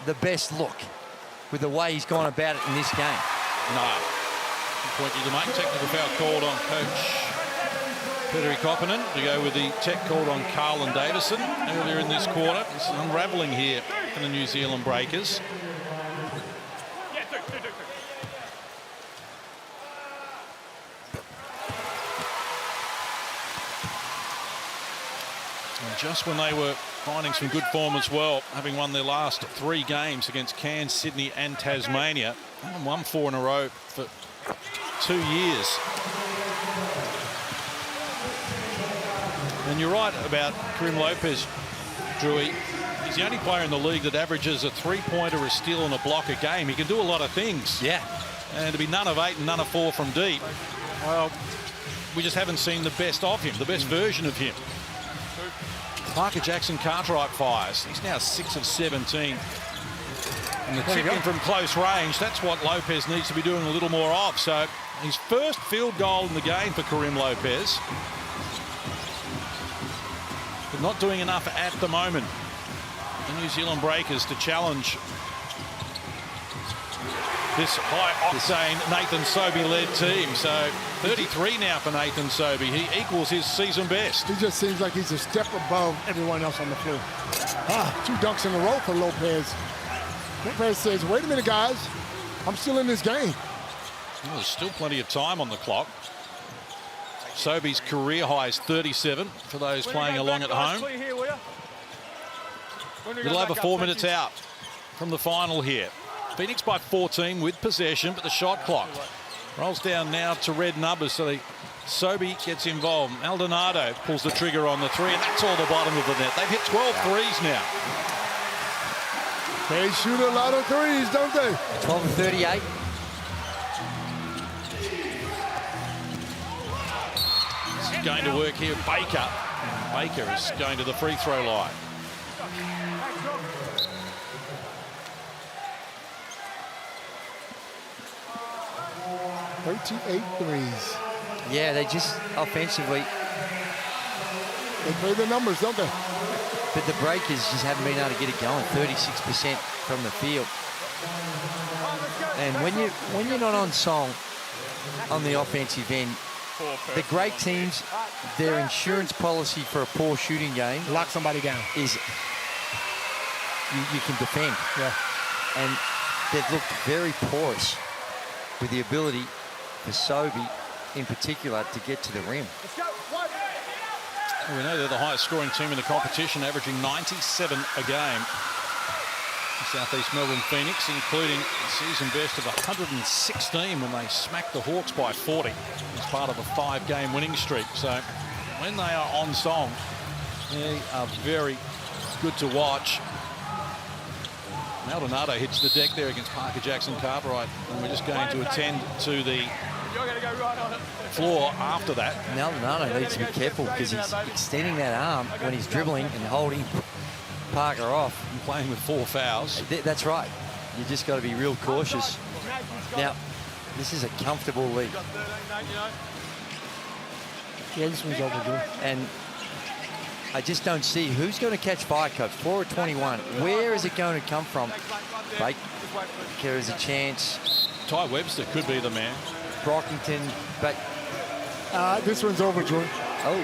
the best look with the way he's gone about it in this game. No. Point you to make. Technical foul called on Coach Petteri Koppinen to go with the tech called on Carlin Davison earlier in this quarter. It's unravelling here for the New Zealand Breakers. And just when they were finding some good form as well, having won their last 3 games against Cairns, Sydney and Tasmania, and won 4 in a row for 2 years. And you're right about Kareem Lopez, Drewy. He's the only player in the league that averages a 3-pointer, a steal and a block a game. He can do a lot of things. Yeah. And to be none of 8 and none of 4 from deep, well, we just haven't seen the best of him, the best version of him. Parker Jackson Cartwright fires. He's now 6 of 17. And the chipping from close range, that's what Lopez needs to be doing a little more of. So his first field goal in the game for Kareem Lopez. But not doing enough at the moment. The New Zealand Breakers to challenge this high-octane Nathan Sobey-led team. So 33 now for Nathan Sobey. He equals his season best. He just seems like he's a step above everyone else on the floor. 2 dunks in a row for Lopez. Lopez says, wait a minute, guys. I'm still in this game. Well, there's still plenty of time on the clock. Sobey's career high is 37 for those playing along at home. A little over 4 minutes out from the final here. Phoenix by 14 with possession, but the shot clock rolls down now to red numbers, so Sobey gets involved. Maldonado pulls the trigger on the 3, and that's all the bottom of the net. They've hit 12 threes now. They shoot a lot of threes, don't they? 12 of 38. It's going to work here. Baker is going to the free throw line. $38 threes. Yeah, they just offensively. They play the numbers, don't they? But the Breakers just haven't been able to get it going. 36% from the field. And when you're not on song on the offensive end, the great teams, their insurance policy for a poor shooting game, lock somebody down, is you can defend. Yeah. And they've looked very porous with the ability for Sobey in particular to get to the rim. We know they're the highest scoring team in the competition, averaging 97 a game. Southeast Melbourne Phoenix, including a season best of 116 when they smacked the Hawks by 40 as part of a 5-game winning streak. So when they are on song, they are very good to watch. Maldonado hits the deck there against Parker Jackson Cartwright, and we're just going to attend to the floor after that. Maldonado needs to be careful because he's extending that arm when he's dribbling and holding Parker off. And playing with 4 fouls. That's right. You just got to be real cautious. Now, this is a comfortable lead. Yeah, this one's overdue. And I just don't see who's going to catch fire, Coach. 4 of 21. Where is it going to come from? Baker has a chance. Ty Webster could be the man. Brockington, but this one's overdue. Oh.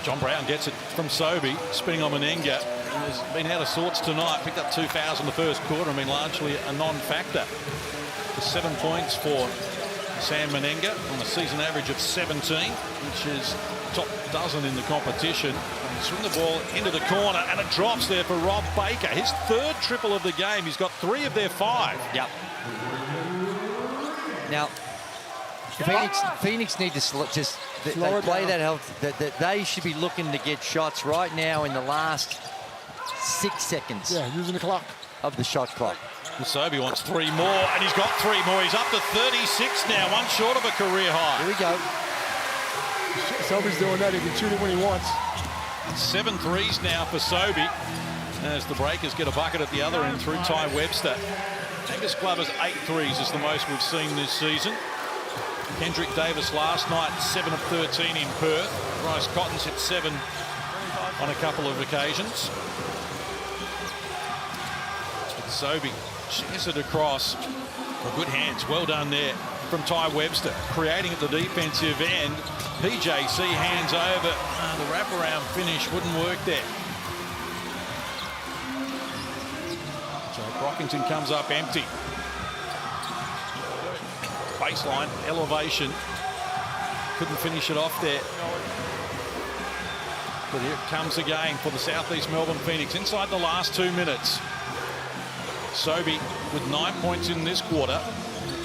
John Brown gets it from Sobey, spinning on Menenga. Has been out of sorts tonight. Picked up 2 fouls in the first quarter. I mean, largely a non-factor. 7 points for Sam Menenga on a season average of 17, which is top dozen in the competition. Swing the ball into the corner, and it drops there for Rob Baker. His 3rd triple of the game. He's got 3 of their 5. Yep. Now, Phoenix need to just they play that health. That they should be looking to get shots right now in the last 6 seconds. Yeah, using the clock of the shot clock. Sobey wants 3 more, and he's got 3 more. He's up to 36 now, 1 short of a career high. Here we go. Sobey's doing that. He can shoot it when he wants. 7 threes now for Sobey, as the Breakers get a bucket at the other end through Ty Webster. Angus Glover's 8 threes is the most we've seen this season. Kendrick Davis last night, 7 of 13 in Perth. Bryce Cotton's hit 7 on a couple of occasions. But Sobey shares it across. Good hands, well done there from Ty Webster, creating at the defensive end. PJC hands over. The wraparound finish wouldn't work there. So Brockington comes up empty. Baseline, elevation. Couldn't finish it off there. But here it comes again for the Southeast Melbourne Phoenix inside the last 2 minutes. Sobey with 9 points in this quarter.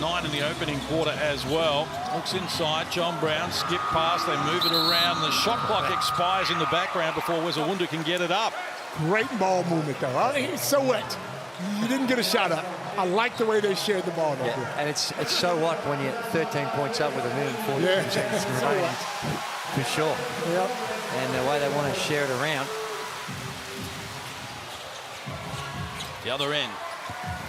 9 in the opening quarter as well. Looks inside. John Brown skip pass. They move it around. The shot clock expires in the background before Wezawunda can get it up. Great ball movement, though. It's so wet. You didn't get a shot up. I like the way they shared the ball. Yeah, and it's so what when you're 13 points up with 140 seconds remaining. For sure. Yep. And the way they want to share it around. The other end.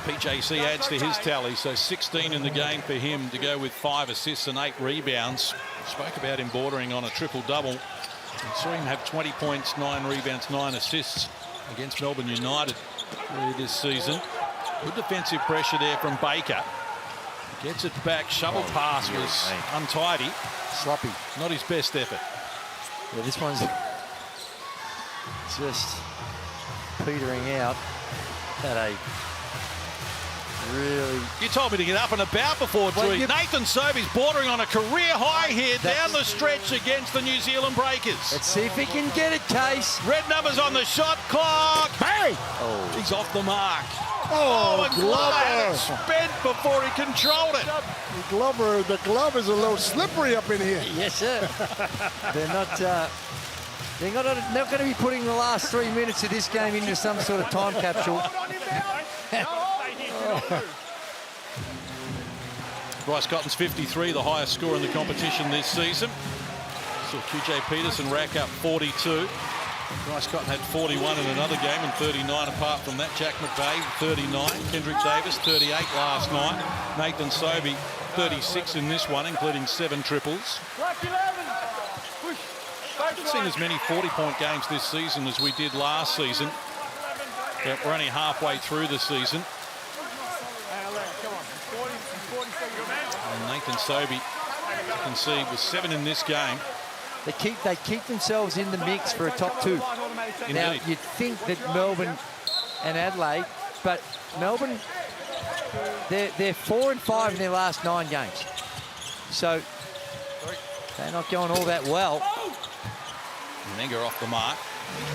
PJC adds to his tally, so 16 in the game for him to go with 5 assists and 8 rebounds. Spoke about him bordering on a triple-double. Saw him have 20 points, 9 rebounds, 9 assists against Melbourne United this season. Good defensive pressure there from Baker. Gets it back. Shovel pass was untidy. Sloppy. Not his best effort. Yeah, this one's just petering out at a really... You told me to get up and about before, Drew. Nathan Sobey's bordering on a career high here down the stretch against the New Zealand Breakers. Let's see if he can get it, Case. Red numbers on the shot clock. Hey! Oh. He's off the mark. Oh, and Glover had it spent before he controlled it. The glove is a little slippery up in here. Yes, sir. They're not They're not going to be putting the last 3 minutes of this game into some sort of time capsule. Bryce Cotton's 53, the highest score in the competition this season. Saw QJ Peterson rack up 42. Bryce Cotton had 41 in another game and 39 apart from that. Jack McVeigh, 39. Kendrick Davis, 38 last night. Nathan Sobey, 36 in this one, including 7 triples. I haven't seen as many 40-point games this season as we did last season. But we're only halfway through the season. And Nathan Sobey, you can see, was 7 in this game. They keep themselves in the mix for a top 2. Indeed. Now, you'd think that Melbourne and Adelaide, but Melbourne, they're 4 and 5 in their last 9 games. So they're not going all that well. Menenga off the mark.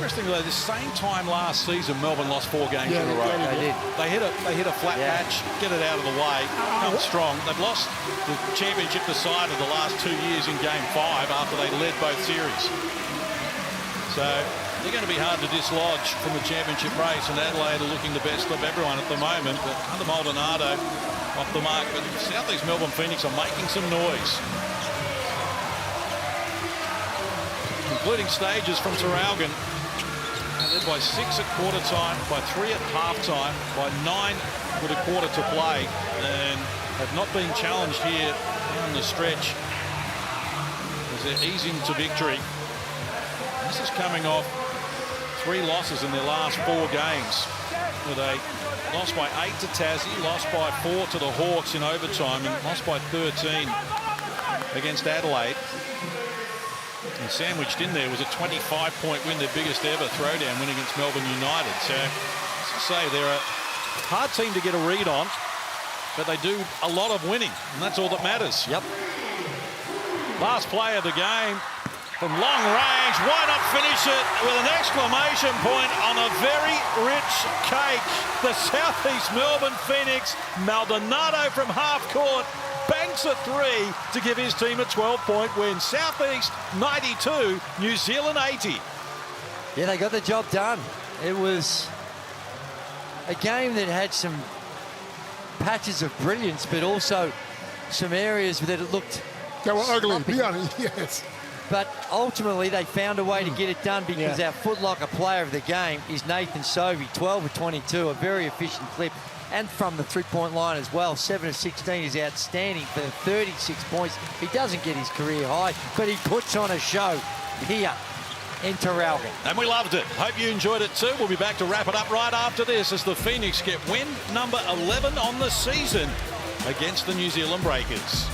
Interestingly, though, the same time last season, Melbourne lost 4 games in a row. They did. They hit a flat patch, get it out of the way, come strong. They've lost the championship decider the last 2 years in Game 5 after they led both series. So they're going to be hard to dislodge from the championship race, and Adelaide are looking the best of everyone at the moment. But under Maldonado off the mark, but South East Melbourne Phoenix are making some noise. Including stages from Traralgon. Led by 6 at quarter time, by 3 at half time, by 9 with a quarter to play, and have not been challenged here down the stretch as they're easing to victory. This is coming off 3 losses in their last 4 games, where they lost by 8 to Tassie, lost by 4 to the Hawks in overtime, and lost by 13 against Adelaide. And sandwiched in there was a 25-point win, their biggest ever throwdown win against Melbourne United. So, as I say, they're a hard team to get a read on, but they do a lot of winning, and that's all that matters. Yep. Last play of the game from long range. Why not finish it with an exclamation point on a very rich cake? The South East Melbourne Phoenix, Maldonado from half court, banks a 3 to give his team a 12-point win. South East 92, New Zealand 80. Yeah, they got the job done. It was a game that had some patches of brilliance, but also some areas that it looked They were ugly, sloppy. be honest, yes. But ultimately, they found a way to get it done because our footlocker player of the game is Nathan Sobey, 12 of 22, a very efficient clip. And from the 3-point line as well, 7 of 16 is outstanding for 36 points. He doesn't get his career high, but he puts on a show here in Traralgon. And we loved it. Hope you enjoyed it too. We'll be back to wrap it up right after this as the Phoenix get win number 11 on the season against the New Zealand Breakers.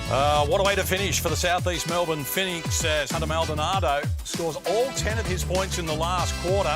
What a way to finish for the Southeast Melbourne Phoenix as Hunter Maldonado scores all 10 of his points in the last quarter.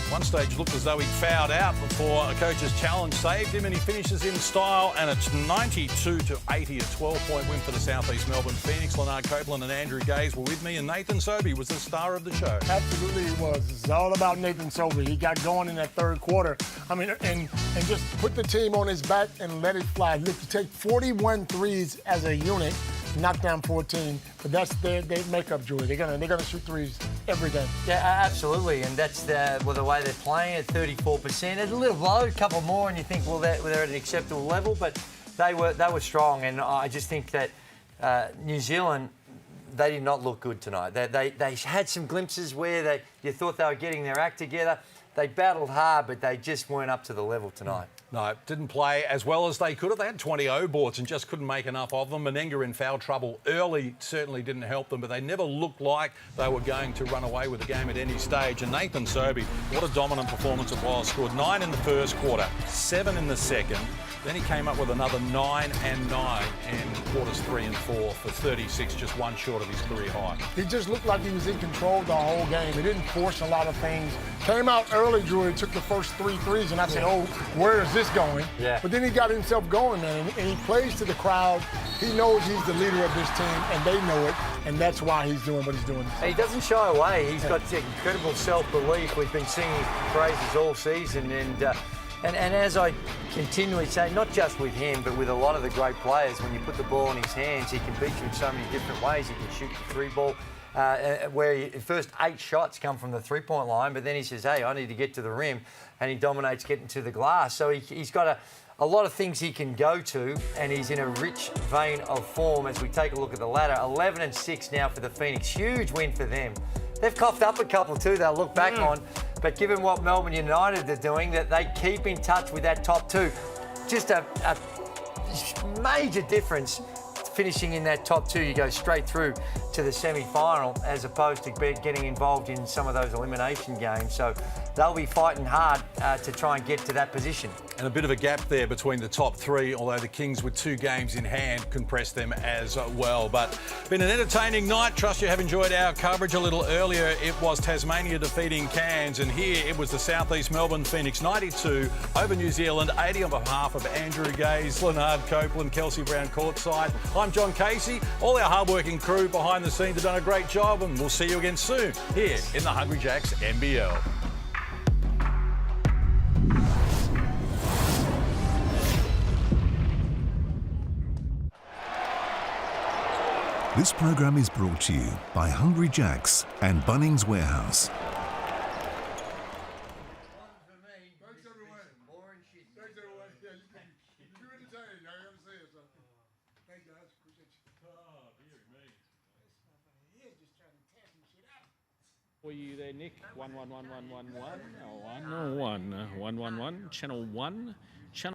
One stage looked as though he fouled out before a coach's challenge saved him, and he finishes in style, and it's 92-80, a 12-point win for the Southeast Melbourne Phoenix. Leonard Copeland and Andrew Gaze were with me, and Nathan Sobey was the star of the show. Absolutely he was. It's all about Nathan Sobey. He got going in that third quarter. I mean, and just put the team on his back and let it fly. Look, to take 41 threes as a unit, knock down 14, but that's their makeup, Julie. They're gonna shoot threes every game. Yeah, absolutely, and that's the way they're playing at 34%. It's a little low, a couple more, and you think, well, they're at an acceptable level, but they were strong, and I just think that New Zealand, they did not look good tonight. They had some glimpses where you thought they were getting their act together. They battled hard, but they just weren't up to the level tonight. No, didn't play as well as they could have. They had 20 O-boards and just couldn't make enough of them. Menenga in foul trouble early certainly didn't help them, but they never looked like they were going to run away with the game at any stage. And Nathan Sobey, what a dominant performance it was. Scored 9 in the first quarter, 7 in the second. Then he came up with another 9 and 9 in quarters 3 and 4 for 36, just one short of his career high. He just looked like he was in control the whole game. He didn't force a lot of things. Came out early, Drew, and took the first 3 threes, and I said, oh, where is this going? Yeah. But then he got himself going, man, and he plays to the crowd. He knows he's the leader of this team, and they know it, and that's why he's doing what he's doing. He doesn't shy away. He's got incredible self-belief. We've been singing his praises all season, and as I continually say, not just with him, but with a lot of the great players, when you put the ball in his hands, he can beat you in so many different ways. He can shoot the 3-ball, where the first 8 shots come from the 3-point line, but then he says, hey, I need to get to the rim, and he dominates getting to the glass. So he's got a lot of things he can go to, and he's in a rich vein of form as we take a look at the ladder. 11-6 now for the Phoenix. Huge win for them. They've coughed up a couple too they'll look back on, but given what Melbourne United are doing, that they keep in touch with that top 2. Just a major difference finishing in that top 2. You go straight through to the semi-final as opposed to getting involved in some of those elimination games. So they'll be fighting hard to try and get to that position. And a bit of a gap there between the top 3, although the Kings with 2 games in hand can press them as well. But been an entertaining night. Trust you have enjoyed our coverage. A little earlier, it was Tasmania defeating Cairns, and here it was the Southeast Melbourne Phoenix 92 over New Zealand 80 on behalf of Andrew Gaze, Leonard Copeland, Kelsey Brown courtside. I'm John Casey. All our hardworking crew behind the scenes have done a great job, and we'll see you again soon here in the Hungry Jacks NBL. This program is brought to you by Hungry Jacks and Bunnings Warehouse. Were you there, Nick? 1111111 or 111 111 channel 1